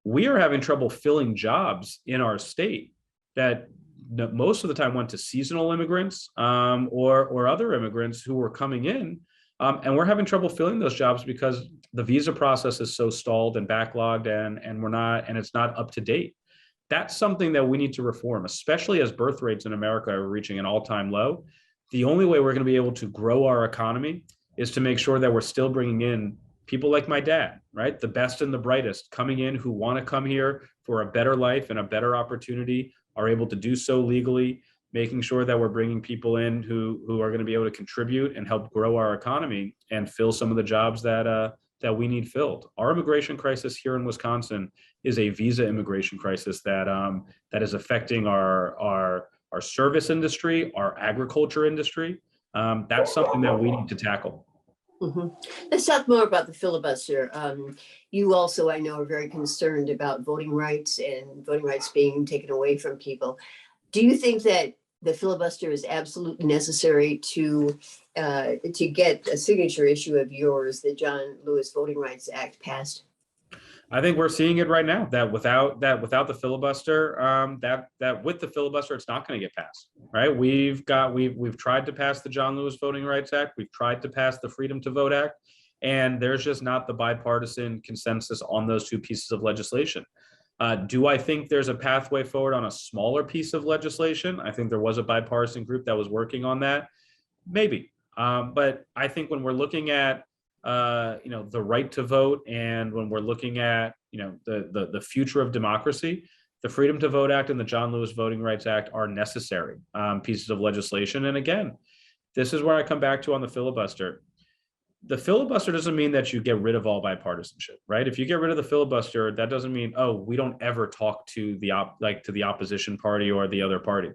We are having trouble filling jobs in our state that most of the time went to seasonal immigrants or other immigrants who were coming in, and we're having trouble filling those jobs because the visa process is so stalled and backlogged, and it's not up to date. That's something that we need to reform, especially as birth rates in America are reaching an all-time low. The only way we're going to be able to grow our economy is to make sure that we're still bringing in people like my dad, right? The best and the brightest coming in who want to come here for a better life and a better opportunity, are able to do so legally, making sure that we're bringing people in who are going to be able to contribute and help grow our economy and fill some of the jobs that that we need filled. Our immigration crisis here in Wisconsin is a visa immigration crisis that that is affecting our service industry, our agriculture industry. That's something that we need to tackle. Let's talk more about the filibuster. You also, I know, are very concerned about voting rights and voting rights being taken away from people. Do you think that the filibuster is absolutely necessary to get a signature issue of yours, the John Lewis Voting Rights Act, passed? I think we're seeing it right now that without the filibuster, that with the filibuster, it's not going to get passed. Right? We've tried to pass the John Lewis Voting Rights Act. We've tried to pass the Freedom to Vote Act, and there's just not the bipartisan consensus on those two pieces of legislation. Do I think there's a pathway forward on a smaller piece of legislation? I think there was a bipartisan group that was working on that. Maybe, but I think when we're looking at the right to vote, and when we're looking at the future of democracy, the Freedom to Vote Act and the John Lewis Voting Rights Act are necessary pieces of legislation. And again, this is where I come back to on the filibuster. The filibuster doesn't mean that you get rid of all bipartisanship, right? If you get rid of the filibuster, that doesn't mean, oh, we don't ever talk to the opposition party or the other party.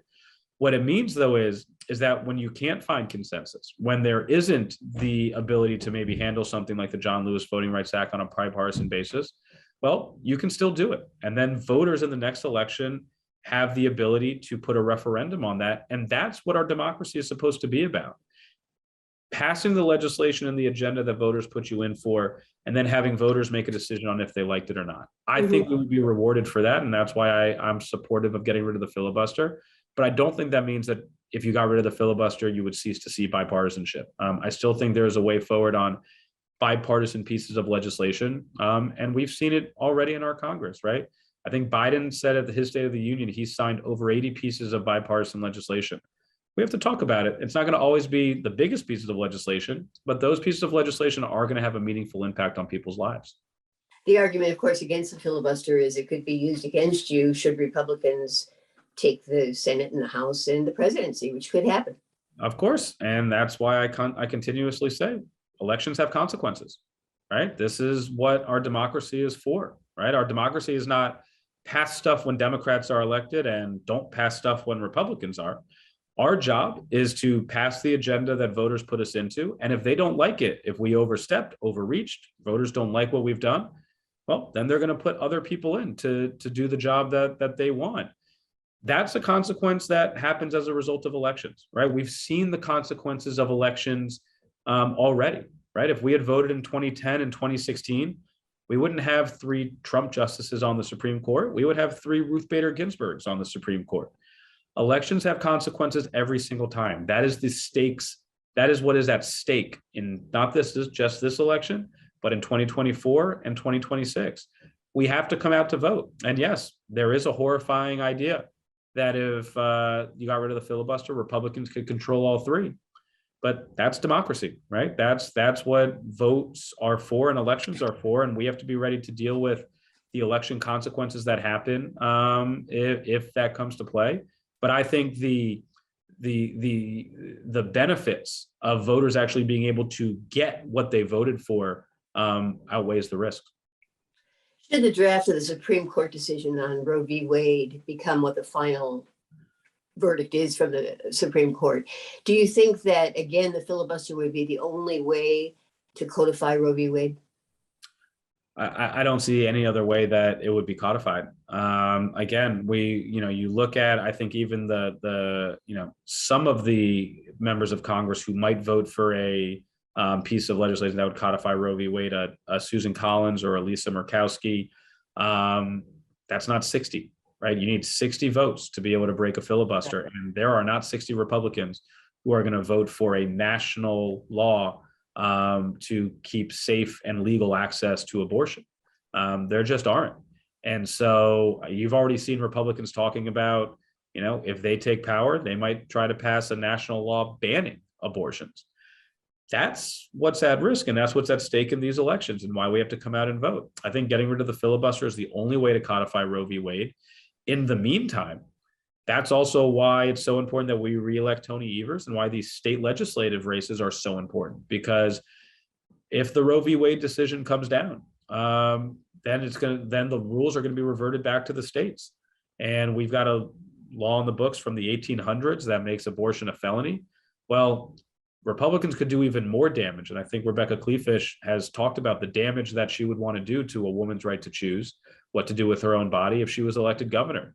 What it means, though, is that when you can't find consensus, when there isn't the ability to maybe handle something like the John Lewis Voting Rights Act on a bipartisan basis, well, you can still do it. And then voters in the next election have the ability to put a referendum on that. And that's what our democracy is supposed to be about. Passing the legislation and the agenda that voters put you in for, and then having voters make a decision on if they liked it or not. I think we would be rewarded for that. And that's why I'm supportive of getting rid of the filibuster. But I don't think that means that if you got rid of the filibuster, you would cease to see bipartisanship. I still think there's a way forward on bipartisan pieces of legislation. And we've seen it already in our Congress, right? I think Biden said at his State of the Union, he signed over 80 pieces of bipartisan legislation. We have to talk about it. It's not going to always be the biggest pieces of legislation, but those pieces of legislation are going to have a meaningful impact on people's lives. The argument, of course, against the filibuster is it could be used against you should Republicans take the Senate and the House and the presidency, which could happen. Of course. And that's why I continuously say elections have consequences, right? This is what our democracy is for, right? Our democracy is not pass stuff when Democrats are elected and don't pass stuff when Republicans are. Our job is to pass the agenda that voters put us into. And if they don't like it, if we overstepped, overreached, voters don't like what we've done, well, then they're going to put other people in to do the job that they want. That's a consequence that happens as a result of elections, right? We've seen the consequences of elections already, right? If we had voted in 2010 and 2016, we wouldn't have 3 Trump justices on the Supreme Court. We would have 3 Ruth Bader Ginsburgs on the Supreme Court. Elections have consequences every single time. That is the stakes. That is what is at stake in not just this election, but in 2024 and 2026. We have to come out to vote. And yes, there is a horrifying idea that if you got rid of the filibuster, Republicans could control all 3. But that's democracy, right? That's what votes are for and elections are for. And we have to be ready to deal with the election consequences that happen if that comes to play. But I think the benefits of voters actually being able to get what they voted for outweighs the risks. Should the draft of the Supreme Court decision on Roe v. Wade become what the final verdict is from the Supreme Court, do you think that, again, the filibuster would be the only way to codify Roe v. Wade? I don't see any other way that it would be codified. Again, you look at, I think even some of the members of Congress who might vote for a piece of legislation that would codify Roe v. Wade, Susan Collins or Lisa Murkowski, that's not 60, right? You need 60 votes to be able to break a filibuster. And there are not 60 Republicans who are going to vote for a national law to keep safe and legal access to abortion. There just aren't. And so you've already seen Republicans talking about, if they take power, they might try to pass a national law banning abortions. That's what's at risk, and that's what's at stake in these elections and why we have to come out and vote. I think getting rid of the filibuster is the only way to codify Roe v. Wade. In the meantime, that's also why it's so important that we reelect Tony Evers and why these state legislative races are so important, because if the Roe v. Wade decision comes down, then the rules are going to be reverted back to the states. And we've got a law in the books from the 1800s that makes abortion a felony. Well, Republicans could do even more damage. And I think Rebecca Kleefisch has talked about the damage that she would want to do to a woman's right to choose what to do with her own body if she was elected governor.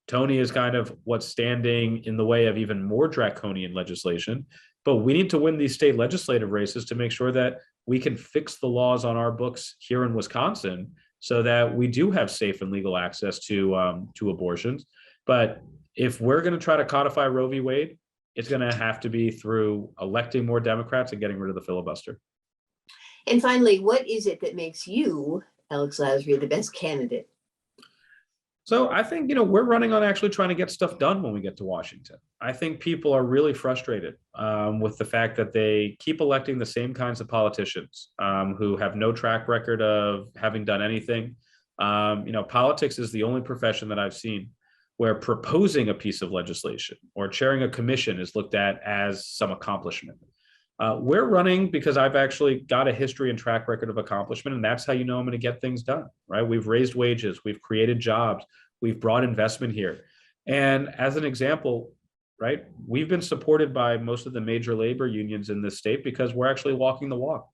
Tony is kind of what's standing in the way of even more draconian legislation. But we need to win these state legislative races to make sure that we can fix the laws on our books here in Wisconsin so that we do have safe and legal access to abortions. But if we're going to try to codify Roe v. Wade, it's going to have to be through electing more Democrats and getting rid of the filibuster. And finally, what is it that makes you, Alex Lowsry, the best candidate? So I think, we're running on actually trying to get stuff done when we get to Washington. I think people are really frustrated with the fact that they keep electing the same kinds of politicians who have no track record of having done anything. Politics is the only profession that I've seen where proposing a piece of legislation or chairing a commission is looked at as some accomplishment. We're running because I've actually got a history and track record of accomplishment, and that's how I'm going to get things done, right? We've raised wages, we've created jobs, we've brought investment here. And as an example, right, we've been supported by most of the major labor unions in this state because we're actually walking the walk.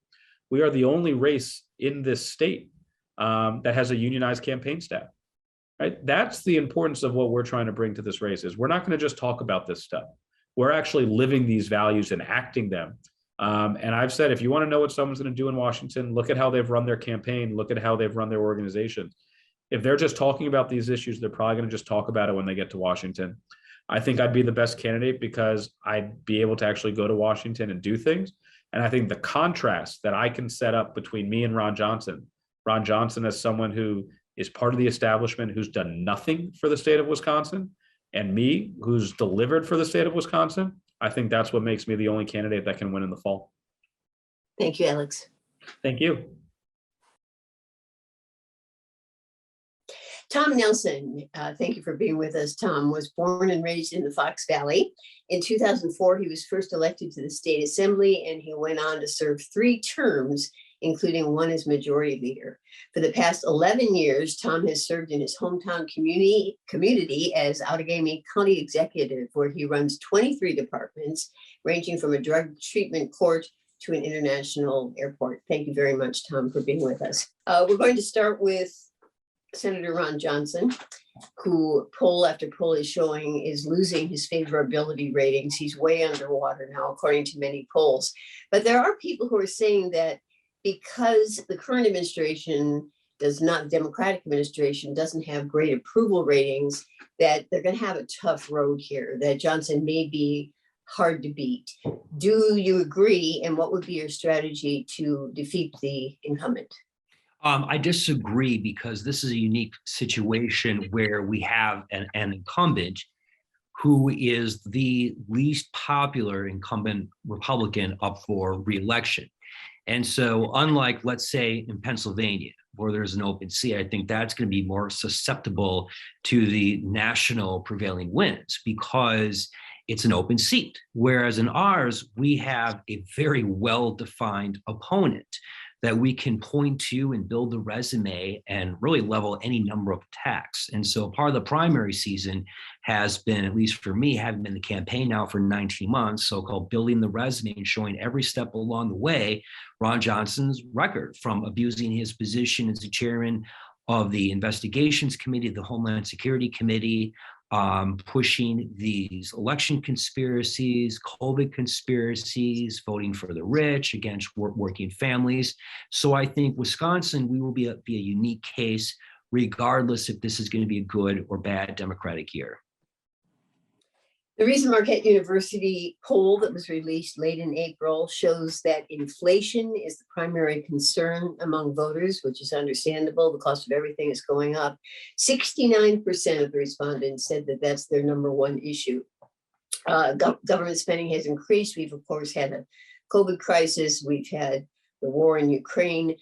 We are the only race in this state that has a unionized campaign staff. Right? That's the importance of what we're trying to bring to this race is we're not going to just talk about this stuff. We're actually living these values and acting them. And I've said, if you want to know what someone's going to do in Washington, look at how they've run their campaign, look at how they've run their organization. If they're just talking about these issues, they're probably going to just talk about it when they get to Washington. I think I'd be the best candidate because I'd be able to actually go to Washington and do things. And I think the contrast that I can set up between me and Ron Johnson as someone who is part of the establishment who's done nothing for the state of Wisconsin, and me, who's delivered for the state of Wisconsin, I think that's what makes me the only candidate that can win in the fall. Thank you, Alex. Thank you. Tom Nelson, thank you for being with us. Tom was born and raised in the Fox Valley. In 2004, he was first elected to the state assembly, and he went on to serve 3 terms, including one as majority leader. For the past 11 years, Tom has served in his hometown community as Outagamie County Executive, where he runs 23 departments, ranging from a drug treatment court to an international airport. Thank you very much, Tom, for being with us. We're going to start with Senator Ron Johnson, who poll after poll is showing is losing his favorability ratings. He's way underwater now, according to many polls. But there are people who are saying that because the current administration Democratic administration doesn't have great approval ratings, that they're going to have a tough road here, that Johnson may be hard to beat. Do you agree? And what would be your strategy to defeat the incumbent? I disagree because this is a unique situation where we have an incumbent who is the least popular incumbent Republican up for re-election. And so unlike, let's say, in Pennsylvania, where there's an open seat, I think that's going to be more susceptible to the national prevailing winds because it's an open seat. Whereas in ours, we have a very well-defined opponent that we can point to and build the resume and really level any number of attacks. And so part of the primary season has been, at least for me, having been in the campaign now for 19 months, so-called building the resume and showing every step along the way Ron Johnson's record, from abusing his position as the chairman of the Investigations Committee, the Homeland Security Committee, pushing these election conspiracies, COVID conspiracies, voting for the rich against working families. So I think Wisconsin, we will be a unique case, regardless if this is going to be a good or bad Democratic year. The recent Marquette University poll that was released late in April shows that inflation is the primary concern among voters, which is understandable. The cost of everything is going up. 69% of the respondents said that that's their number one issue. Government spending has increased. We've, of course, had a COVID crisis. We've had the war in Ukraine.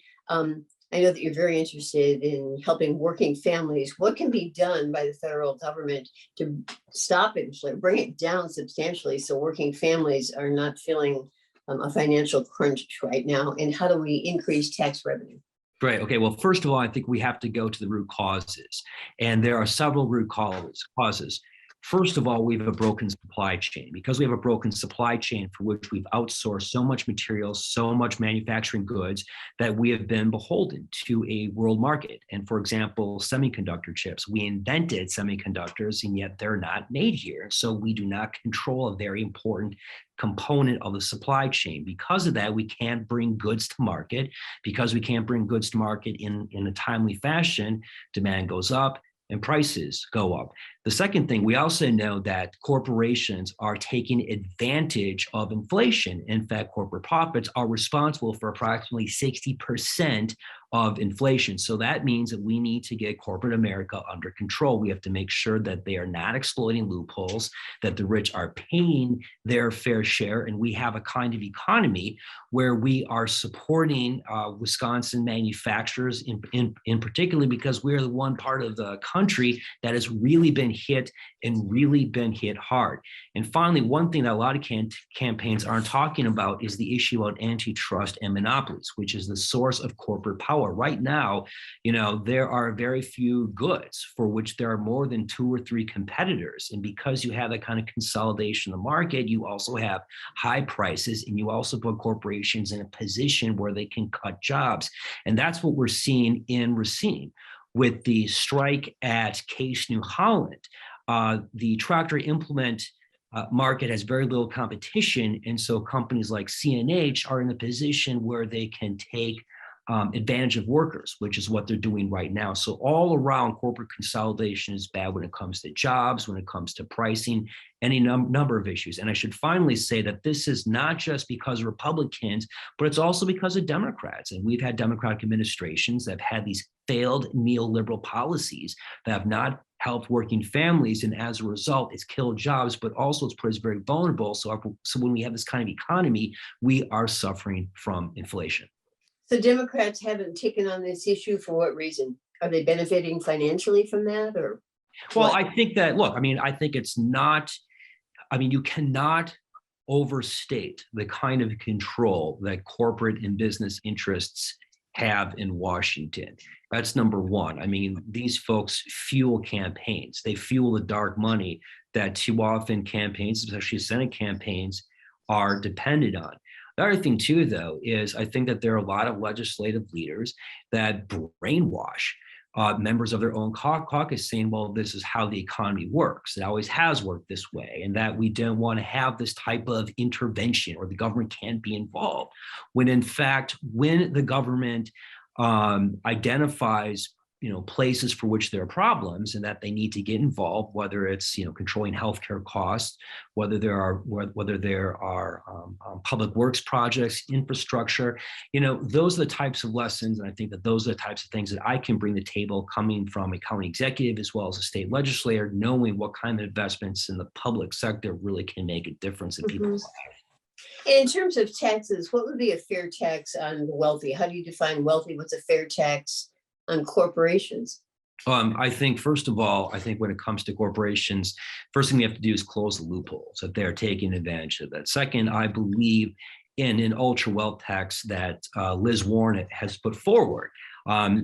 I know that you're very interested in helping working families. What can be done by the federal government to stop inflation, bring it down substantially so working families are not feeling a financial crunch right now, and how do we increase tax revenue? Right. Okay. Well, first of all, I think we have to go to the root causes, and there are several root causes. First of all, we have a broken supply chain. Because we have a broken supply chain for which we've outsourced so much materials, so much manufacturing goods, that we have been beholden to a world market. And for example, semiconductor chips, we invented semiconductors, and yet they're not made here. So we do not control a very important component of the supply chain. Because of that, we can't bring goods to market. Because we can't bring goods to market in a timely fashion, demand goes up and prices go up. The second thing, we also know that corporations are taking advantage of inflation. In fact, corporate profits are responsible for approximately 60% of inflation. So that means that we need to get corporate America under control. We have to make sure that they are not exploiting loopholes, that the rich are paying their fair share, and we have a kind of economy where we are supporting Wisconsin manufacturers in particular, because we're the one part of the country that has really been hit hard. And finally, one thing that a lot of campaigns aren't talking about is the issue of antitrust and monopolies, which is the source of corporate power. Right now, there are very few goods for which there are more than 2 or 3 competitors. And because you have that kind of consolidation in the market, you also have high prices, and you also put corporations in a position where they can cut jobs. And that's what we're seeing in Racine. With the strike at Case New Holland, the tractor implement market has very little competition. And so companies like CNH are in a position where they can take advantage of workers, which is what they're doing right now. So all around, corporate consolidation is bad when it comes to jobs, when it comes to pricing, any number of issues. And I should finally say that this is not just because of Republicans, but it's also because of Democrats. And we've had Democratic administrations that have had these failed neoliberal policies that have not helped working families. And as a result, it's killed jobs, but also it's put us very vulnerable. So when we have this kind of economy, we are suffering from inflation. So Democrats haven't taken on this issue for what reason? Are they benefiting financially from that, or? Well, what? I think that, look, I think it's not, you cannot overstate the kind of control that corporate and business interests have in Washington. That's number one. These folks fuel campaigns. They fuel the dark money that too often campaigns, especially Senate campaigns, are dependent on. The other thing too, though, is I think that there are a lot of legislative leaders that brainwash members of their own caucus, saying, well, this is how the economy works. It always has worked this way, and that we don't want to have this type of intervention, or the government can't be involved. When in fact, when the government identifies places for which there are problems and that they need to get involved, whether it's controlling healthcare costs, whether there are public works projects, infrastructure, those are the types of lessons. And I think that those are the types of things that I can bring to the table, coming from a county executive as well as a state legislator, knowing what kind of investments in the public sector really can make a difference in people's lives. In terms of taxes, what would be a fair tax on the wealthy? How do you define wealthy? What's a fair tax on corporations? I think, first of all, when it comes to corporations, first thing we have to do is close the loopholes that they're taking advantage of that. Second, I believe in an ultra wealth tax that Liz Warren has put forward.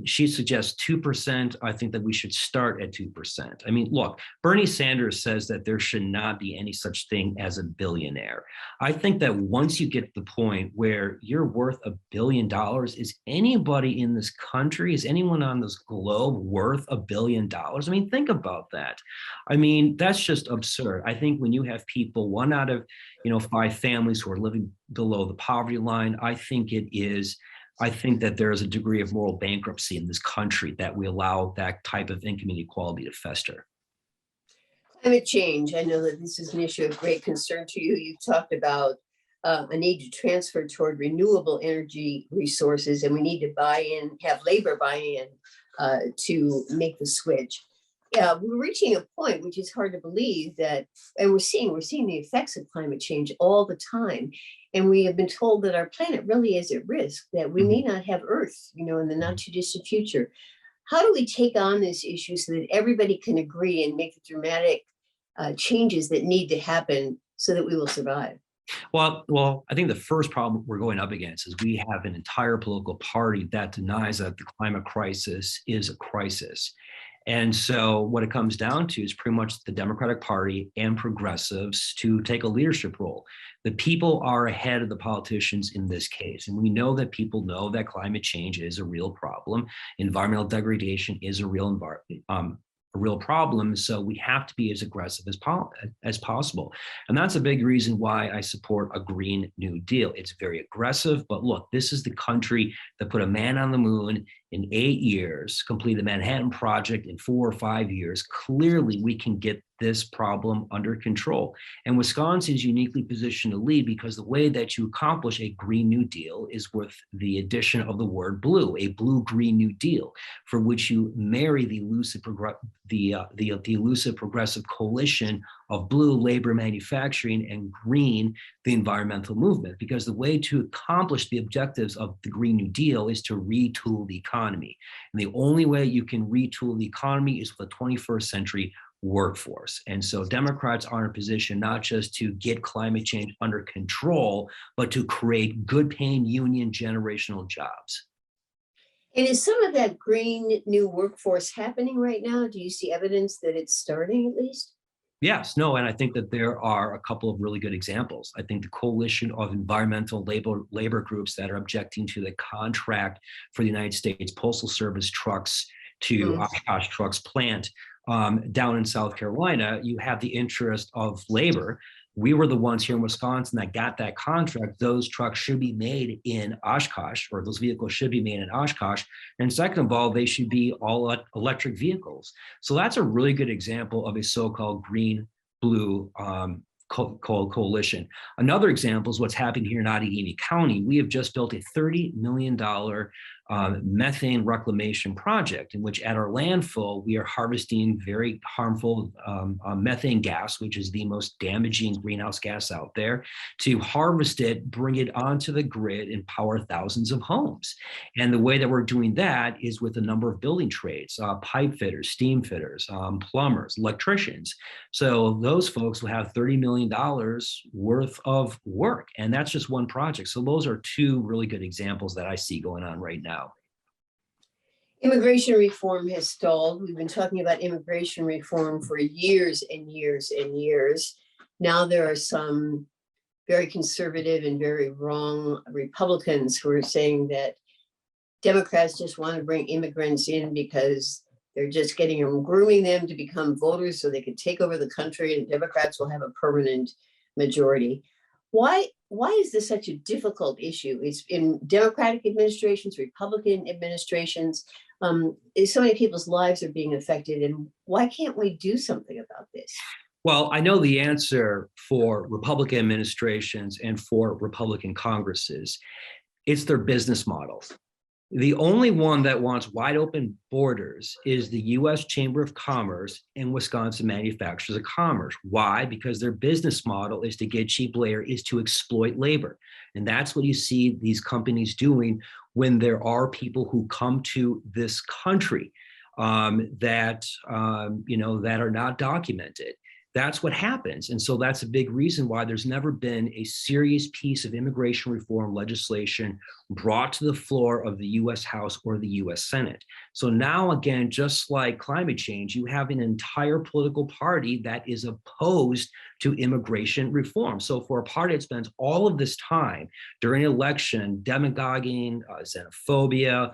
She suggests 2%. I think that we should start at 2%. Look, Bernie Sanders says that there should not be any such thing as a billionaire. I think that once you get to the point where you're worth $1 billion, is anybody in this country, is anyone on this globe worth $1 billion? Think about that. That's just absurd. I think when you have people, 1 out of 5 families who are living below the poverty line, I think that there is a degree of moral bankruptcy in this country that we allow that type of income inequality to fester. Climate change. I know that this is an issue of great concern to you. You've talked about a need to transfer toward renewable energy resources, and we need to have labor buy-in to make the switch. We're reaching a point, which is hard to believe, and we're seeing the effects of climate change all the time. And we have been told that our planet really is at risk, that we may not have Earth, in the not too distant future. How do we take on this issue so that everybody can agree and make the dramatic changes that need to happen so that we will survive? Well, I think the first problem we're going up against is we have an entire political party that denies that the climate crisis is a crisis. And so what it comes down to is pretty much the Democratic Party and progressives to take a leadership role. The people are ahead of the politicians in this case. And we know that people know that climate change is a real problem. Environmental degradation is a real problem. So we have to be as aggressive as possible. And that's a big reason why I support a Green New Deal. It's very aggressive, but look, this is the country that put a man on the moon in 8 years, completed the Manhattan Project in 4 or 5 years. Clearly, we can get this problem under control. And Wisconsin is uniquely positioned to lead because the way that you accomplish a Green New Deal is with the addition of the word blue, a blue-green New Deal, for which you marry the elusive progressive coalition of blue labor manufacturing and green the environmental movement, because the way to accomplish the objectives of the Green New Deal is to retool the economy. And the only way you can retool the economy is with a 21st century workforce. And so Democrats are in a position not just to get climate change under control, but to create good paying union generational jobs. And is some of that green new workforce happening right now? Do you see evidence that it's starting at least? Yes, no, and I think that there are a couple of really good examples. I think the coalition of environmental labor groups that are objecting to the contract for the United States Postal Service trucks to Oshkosh Trucks plant down in South Carolina, you have the interest of labor. We were the ones here in Wisconsin that got that contract. Those trucks should be made in Oshkosh, or those vehicles should be made in Oshkosh. And second of all, they should be all electric vehicles. So that's a really good example of a so-called green-blue coalition. Another example is what's happening here in Outagamie County. We have just built a $30 million methane reclamation project in which at our landfill, we are harvesting very harmful methane gas, which is the most damaging greenhouse gas out there, to harvest it, bring it onto the grid and power thousands of homes. And the way that we're doing that is with a number of building trades, pipe fitters, steam fitters, plumbers, electricians. So those folks will have $30 million worth of work. And that's just one project. So those are two really good examples that I see going on right now. Immigration reform has stalled. We've been talking about immigration reform for years and years and years. Now there are some very conservative and very wrong Republicans who are saying that Democrats just want to bring immigrants in because they're just getting them, grooming them to become voters so they can take over the country and Democrats will have a permanent majority. Why is this such a difficult issue? It's in Democratic administrations, Republican administrations. So many people's lives are being affected, and why can't we do something about this? Well, I know the answer for Republican administrations and for Republican Congresses. It's their business models. The only one that wants wide open borders is the U.S. Chamber of Commerce and Wisconsin Manufacturers of Commerce. Why? Because their business model is to get cheap labor, is to exploit labor. And that's what you see these companies doing when there are people who come to this country that are not documented. That's what happens. And so that's a big reason why there's never been a serious piece of immigration reform legislation brought to the floor of the US House or the US Senate. So now, again, just like climate change, you have an entire political party that is opposed to immigration reform. So for a party that spends all of this time during an election, demagoguing, xenophobia,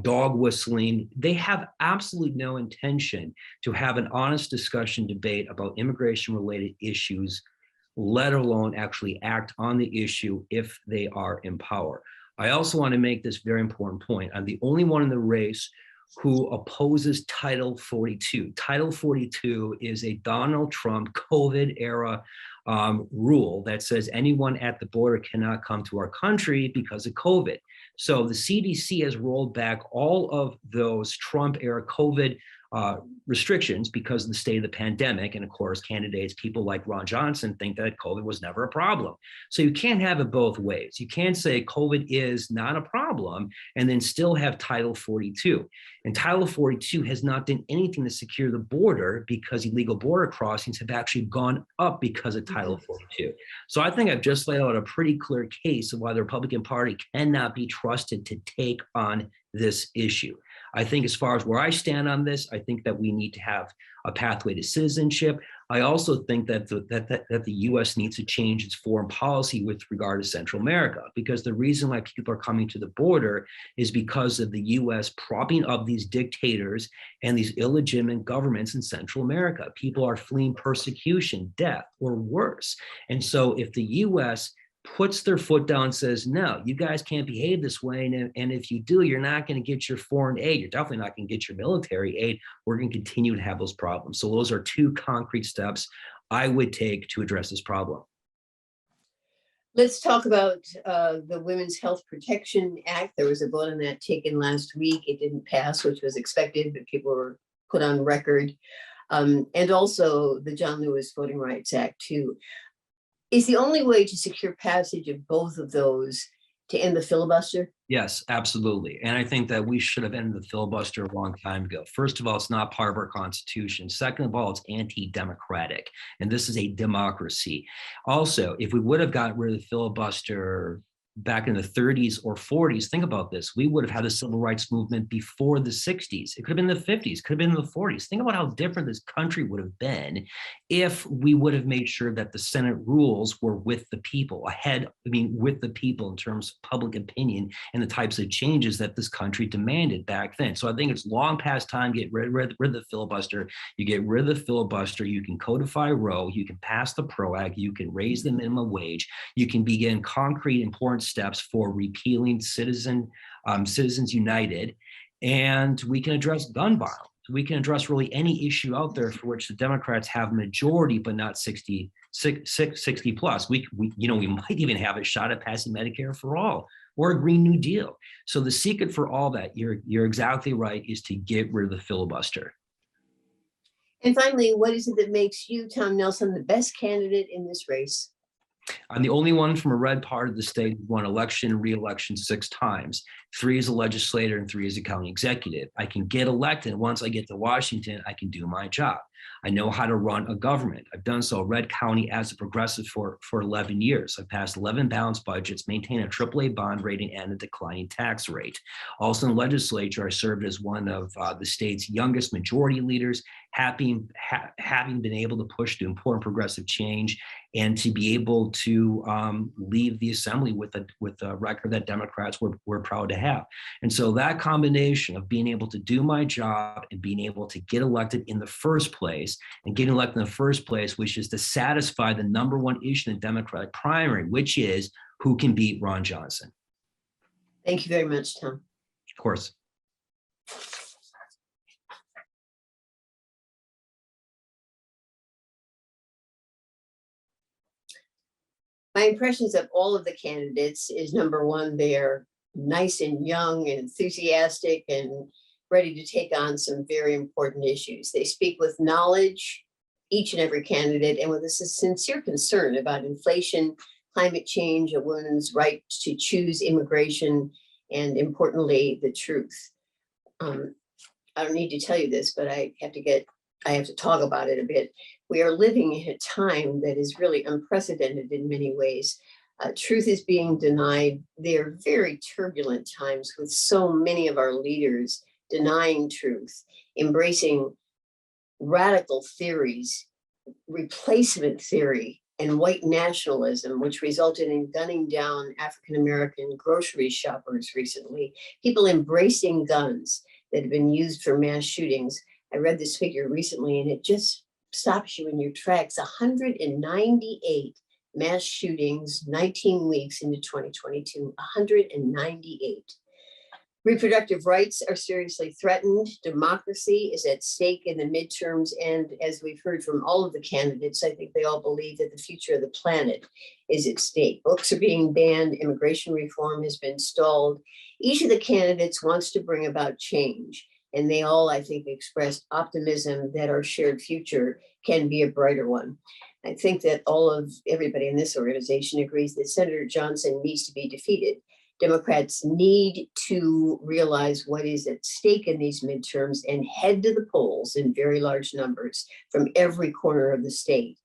dog whistling, they have absolutely no intention to have an honest discussion, debate about immigration-related issues, let alone actually act on the issue if they are in power. I also want to make this very important point. I'm the only one in the race who opposes Title 42. Title 42 is a Donald Trump COVID era rule that says anyone at the border cannot come to our country because of COVID. So the CDC has rolled back all of those Trump era COVID restrictions because of the state of the pandemic. And of course, candidates, people like Ron Johnson, think that COVID was never a problem. So you can't have it both ways. You can't say COVID is not a problem. problem and then still have Title 42. And Title 42 has not done anything to secure the border because illegal border crossings have actually gone up because of Title 42. So I think I've just laid out a pretty clear case of why the Republican Party cannot be trusted to take on this issue. I think as far as where I stand on this, I think that we need to have a pathway to citizenship. I also think that the U.S. needs to change its foreign policy with regard to Central America, because the reason why people are coming to the border is because of the U.S. propping up these dictators and these illegitimate governments in Central America. People are fleeing persecution, death, or worse. And so if the U.S. puts their foot down and says, no, you guys can't behave this way. And if you do, you're not going to get your foreign aid. You're definitely not going to get your military aid. We're going to continue to have those problems. So those are two concrete steps I would take to address this problem. Let's talk about the Women's Health Protection Act. There was a vote on that taken last week. It didn't pass, which was expected, but people were put on record. And also the John Lewis Voting Rights Act too. Is the only way to secure passage of both of those to end the filibuster? Yes, absolutely. And I think that we should have ended the filibuster a long time ago. First of all, it's not part of our Constitution. Second of all, it's anti-democratic, and this is a democracy. Also, if we would have gotten rid of the filibuster back in the 30s or 40s, think about this. We would have had a civil rights movement before the 60s. It could have been the 50s, could have been the 40s. Think about how different this country would have been if we would have made sure that the Senate rules were with the people, with the people in terms of public opinion and the types of changes that this country demanded back then. So I think it's long past time to get rid of the filibuster. You get rid of the filibuster, you can codify Roe, you can pass the PRO Act, you can raise the minimum wage, you can begin concrete important steps for repealing Citizens United, and we can address gun violence. We can address really any issue out there for which the Democrats have majority, but not 60 plus. We might even have a shot at passing Medicare for all or a Green New Deal. So the secret for all that, you're exactly right, is to get rid of the filibuster. And finally, what is it that makes you, Tom Nelson, the best candidate in this race? I'm the only one from a red part of the state who won election and re-election 6 times, 3 as a legislator and 3 as a county executive. I can get elected. Once I get to Washington, I can do my job. I know how to run a government. I've done so Red County as a progressive for 11 years. I've passed 11 balanced budgets, maintained a AAA bond rating and a declining tax rate. Also in the legislature, I served as one of the state's youngest majority leaders, having been able to push the important progressive change and to be able to leave the assembly with a record that Democrats were proud to have. And so that combination of being able to do my job and being able to get elected in the first place, and getting elected in the first place, which is to satisfy the #1 issue in the Democratic primary, which is who can beat Ron Johnson. Thank you very much, Tom. Of course. My impressions of all of the candidates is #1, they're nice and young and enthusiastic and ready to take on some very important issues. They speak with knowledge, each and every candidate, and with a sincere concern about inflation, climate change, a woman's right to choose, immigration, and importantly, the truth. I don't need to tell you this, but I have to talk about it a bit. We are living in a time that is really unprecedented in many ways. Truth is being denied. They're very turbulent times with so many of our leaders denying truth, embracing radical theories, replacement theory, and white nationalism, which resulted in gunning down African-American grocery shoppers recently, people embracing guns that have been used for mass shootings. I read this figure recently and it just stops you in your tracks. 198 mass shootings, 19 weeks into 2022, 198. Reproductive rights are seriously threatened. Democracy is at stake in the midterms. And as we've heard from all of the candidates, I think they all believe that the future of the planet is at stake. Books are being banned. Immigration reform has been stalled. Each of the candidates wants to bring about change. And they all, I think, expressed optimism that our shared future can be a brighter one. I think that everybody in this organization agrees that Senator Johnson needs to be defeated. Democrats need to realize what is at stake in these midterms and head to the polls in very large numbers from every corner of the state.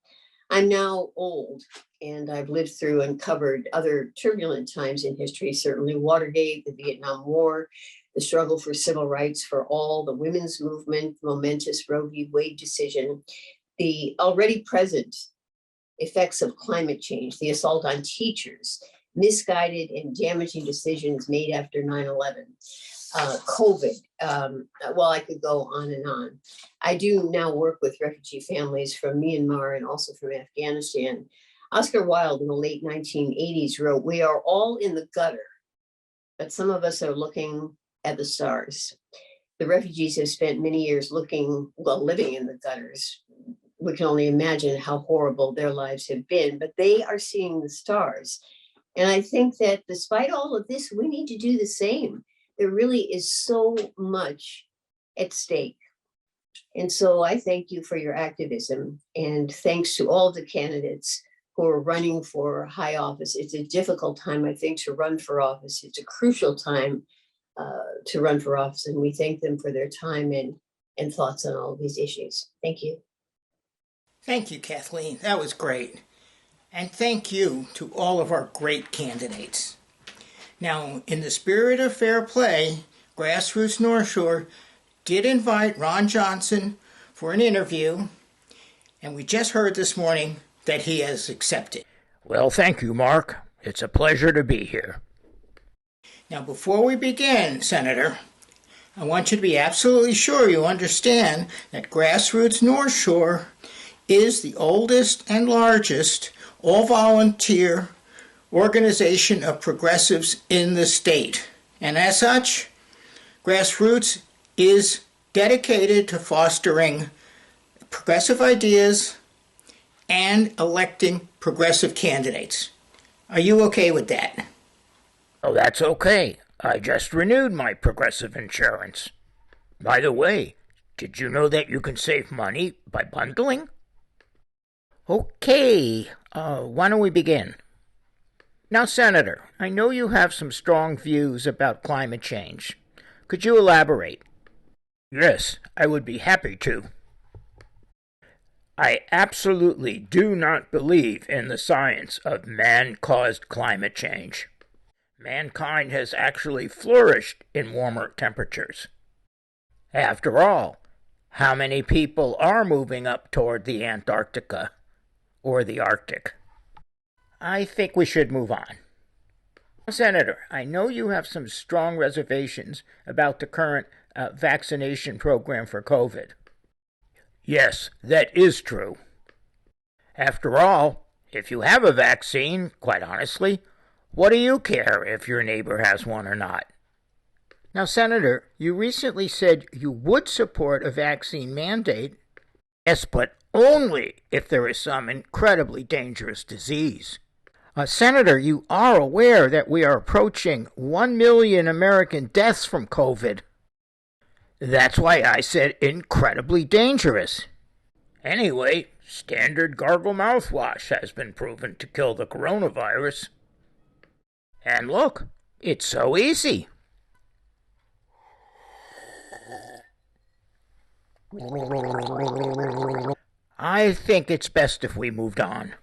I'm now old and I've lived through and covered other turbulent times in history, certainly Watergate, the Vietnam War, the struggle for civil rights for all, the women's movement, momentous Roe v. Wade decision, the already present effects of climate change, the assault on teachers, misguided and damaging decisions made after 9/11, COVID. Well, I could go on and on. I do now work with refugee families from Myanmar and also from Afghanistan. Oscar Wilde in the late 1980s wrote, "We are all in the gutter, but some of us are looking at the stars." The refugees have spent many years living in the gutters. We can only imagine how horrible their lives have been, but they are seeing the stars. And I think that despite all of this, we need to do the same. There really is so much at stake. And so I thank you for your activism, and thanks to all the candidates who are running for high office. It's a difficult time, I think, to run for office. It's a crucial time to run for office, and we thank them for their time and thoughts on all of these issues. Thank you. Thank you, Kathleen. That was great. And thank you to all of our great candidates. Now, in the spirit of fair play, Grassroots North Shore did invite Ron Johnson for an interview, and we just heard this morning that he has accepted. Well, thank you, Mark. It's a pleasure to be here. Now, before we begin, Senator, I want you to be absolutely sure you understand that Grassroots North Shore is the oldest and largest all-volunteer organization of progressives in the state. And as such, Grassroots is dedicated to fostering progressive ideas and electing progressive candidates. Are you okay with that? Oh, that's okay. I just renewed my progressive insurance. By the way, did you know that you can save money by bundling? Okay, why don't we begin? Now, Senator, I know you have some strong views about climate change. Could you elaborate? Yes, I would be happy to. I absolutely do not believe in the science of man-caused climate change. Mankind has actually flourished in warmer temperatures. After all, how many people are moving up toward the Antarctica or the Arctic? I think we should move on. Senator, I know you have some strong reservations about the current vaccination program for COVID. Yes, that is true. After all, if you have a vaccine, quite honestly, what do you care if your neighbor has one or not? Now, Senator, you recently said you would support a vaccine mandate. Yes, but only if there is some incredibly dangerous disease. Senator, you are aware that we are approaching 1 million American deaths from COVID. That's why I said incredibly dangerous. Anyway, standard gargle mouthwash has been proven to kill the coronavirus. And look, it's so easy. I think it's best if we moved on.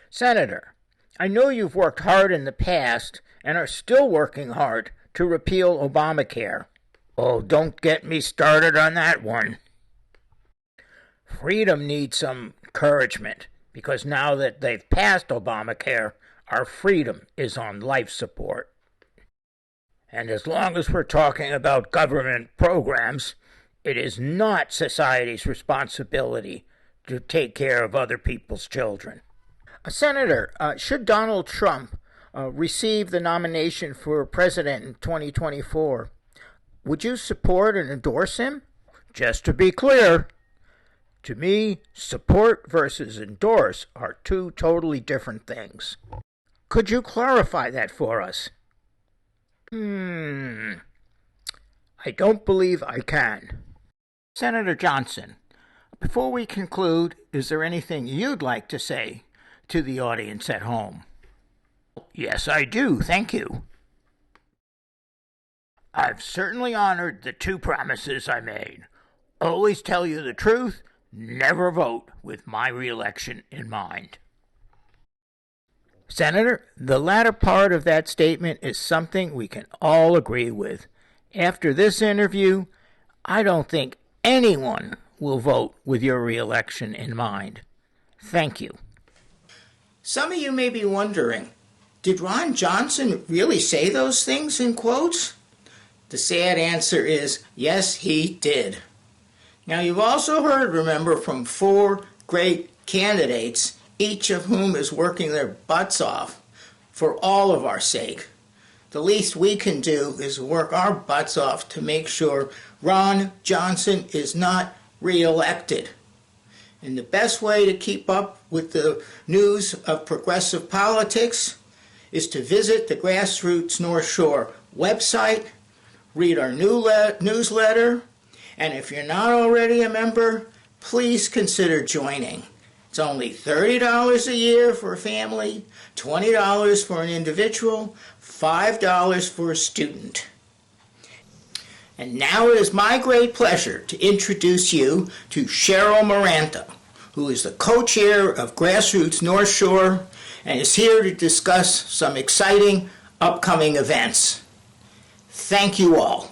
Senator, I know you've worked hard in the past and are still working hard to repeal Obamacare. Oh, don't get me started on that one. Freedom needs some encouragement because now that they've passed Obamacare, our freedom is on life support. And as long as we're talking about government programs, it is not society's responsibility to take care of other people's children. Senator, should Donald Trump receive the nomination for president in 2024, would you support and endorse him? Just to be clear, to me, support versus endorse are two totally different things. Could you clarify that for us? I don't believe I can. Senator Johnson, before we conclude, is there anything you'd like to say to the audience at home? Yes, I do. Thank you. I've certainly honored the 2 promises I made. Always tell you the truth, never vote with my reelection in mind. Senator, the latter part of that statement is something we can all agree with. After this interview, I don't think anyone will vote with your reelection in mind. Thank you. Some of you may be wondering, did Ron Johnson really say those things in quotes? The sad answer is, yes, he did. Now, you've also heard, remember, from 4 great candidates, each of whom is working their butts off for all of our sake. The least we can do is work our butts off to make sure Ron Johnson is not reelected. And the best way to keep up with the news of progressive politics is to visit the Grassroots North Shore website, read our newsletter, and if you're not already a member, please consider joining. It's only $30 a year for a family, $20 for an individual, $5 for a student. And now it is my great pleasure to introduce you to Cheryl Marantha, who is the co-chair of Grassroots North Shore and is here to discuss some exciting upcoming events. Thank you all.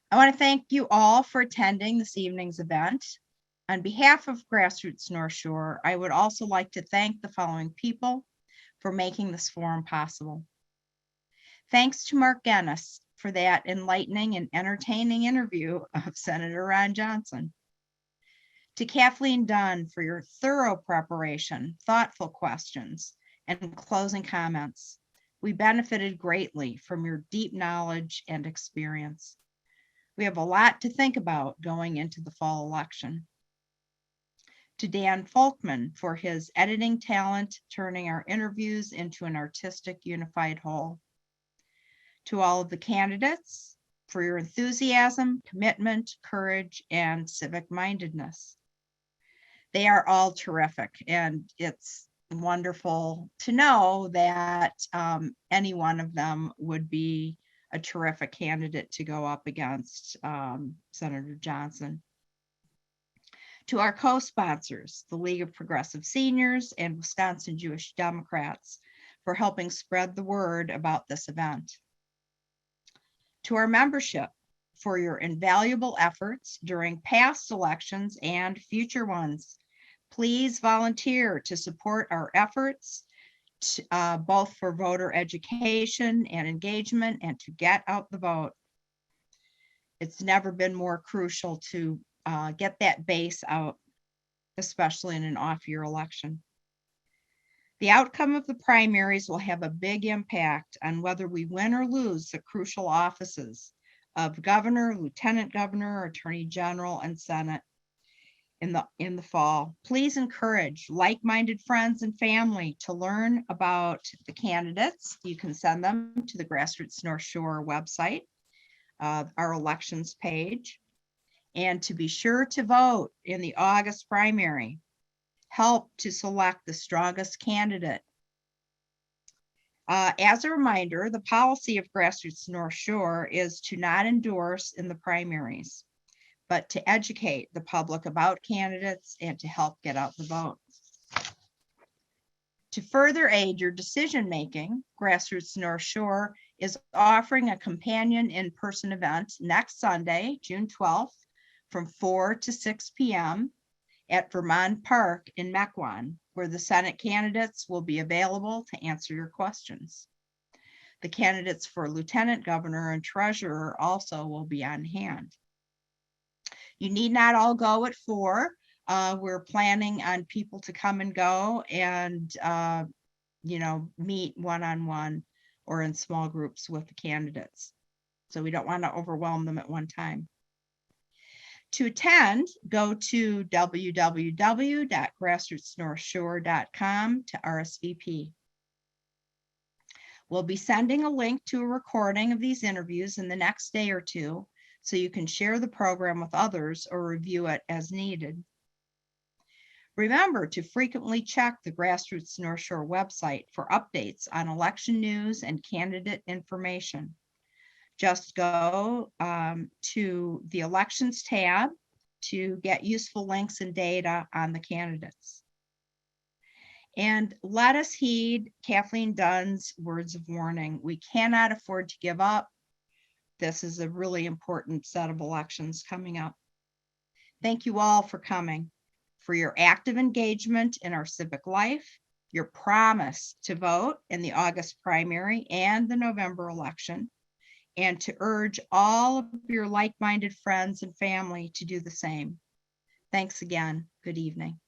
I want to thank you all for attending this evening's event. On behalf of Grassroots North Shore, I would also like to thank the following people for making this forum possible. Thanks to Mark Guinness for that enlightening and entertaining interview of Senator Ron Johnson. To Kathleen Dunn for your thorough preparation, thoughtful questions, and closing comments. We benefited greatly from your deep knowledge and experience. We have a lot to think about going into the fall election. To Dan Folkman for his editing talent, turning our interviews into an artistic, unified whole. To all of the candidates for your enthusiasm, commitment, courage, and civic mindedness. They are all terrific, and it's wonderful to know that any one of them would be a terrific candidate to go up against Senator Johnson. To our co-sponsors, the League of Progressive Seniors and Wisconsin Jewish Democrats, for helping spread the word about this event. To our membership for your invaluable efforts during past elections and future ones. Please volunteer to support our efforts, both for voter education and engagement and to get out the vote. It's never been more crucial to get that base out, especially in an off-year election. The outcome of the primaries will have a big impact on whether we win or lose the crucial offices of governor, lieutenant governor, attorney general, and senate in the fall. Please encourage like-minded friends and family to learn about the candidates. You can send them to the Grassroots North Shore website, our elections page, and to be sure to vote in the August primary. Help to select the strongest candidate. As a reminder, the policy of Grassroots North Shore is to not endorse in the primaries, but to educate the public about candidates and to help get out the vote. To further aid your decision-making, Grassroots North Shore is offering a companion in-person event next Sunday, June 12th, from 4 to 6 p.m. at Vermont Park in Mequon, where the Senate candidates will be available to answer your questions. The candidates for lieutenant governor and treasurer also will be on hand. You need not all go at 4. We're planning on people to come and go and, meet one-on-one or in small groups with the candidates. So we don't want to overwhelm them at one time. To attend, go to www.grassrootsnorthshore.com to RSVP. We'll be sending a link to a recording of these interviews in the next day or two, so you can share the program with others or review it as needed. Remember to frequently check the Grassroots North Shore website for updates on election news and candidate information. Just go to the elections tab to get useful links and data on the candidates. And let us heed Kathleen Dunn's words of warning. We cannot afford to give up. This is a really important set of elections coming up. Thank you all for coming, for your active engagement in our civic life, your promise to vote in the August primary and the November election, and to urge all of your like-minded friends and family to do the same. Thanks again. Good evening.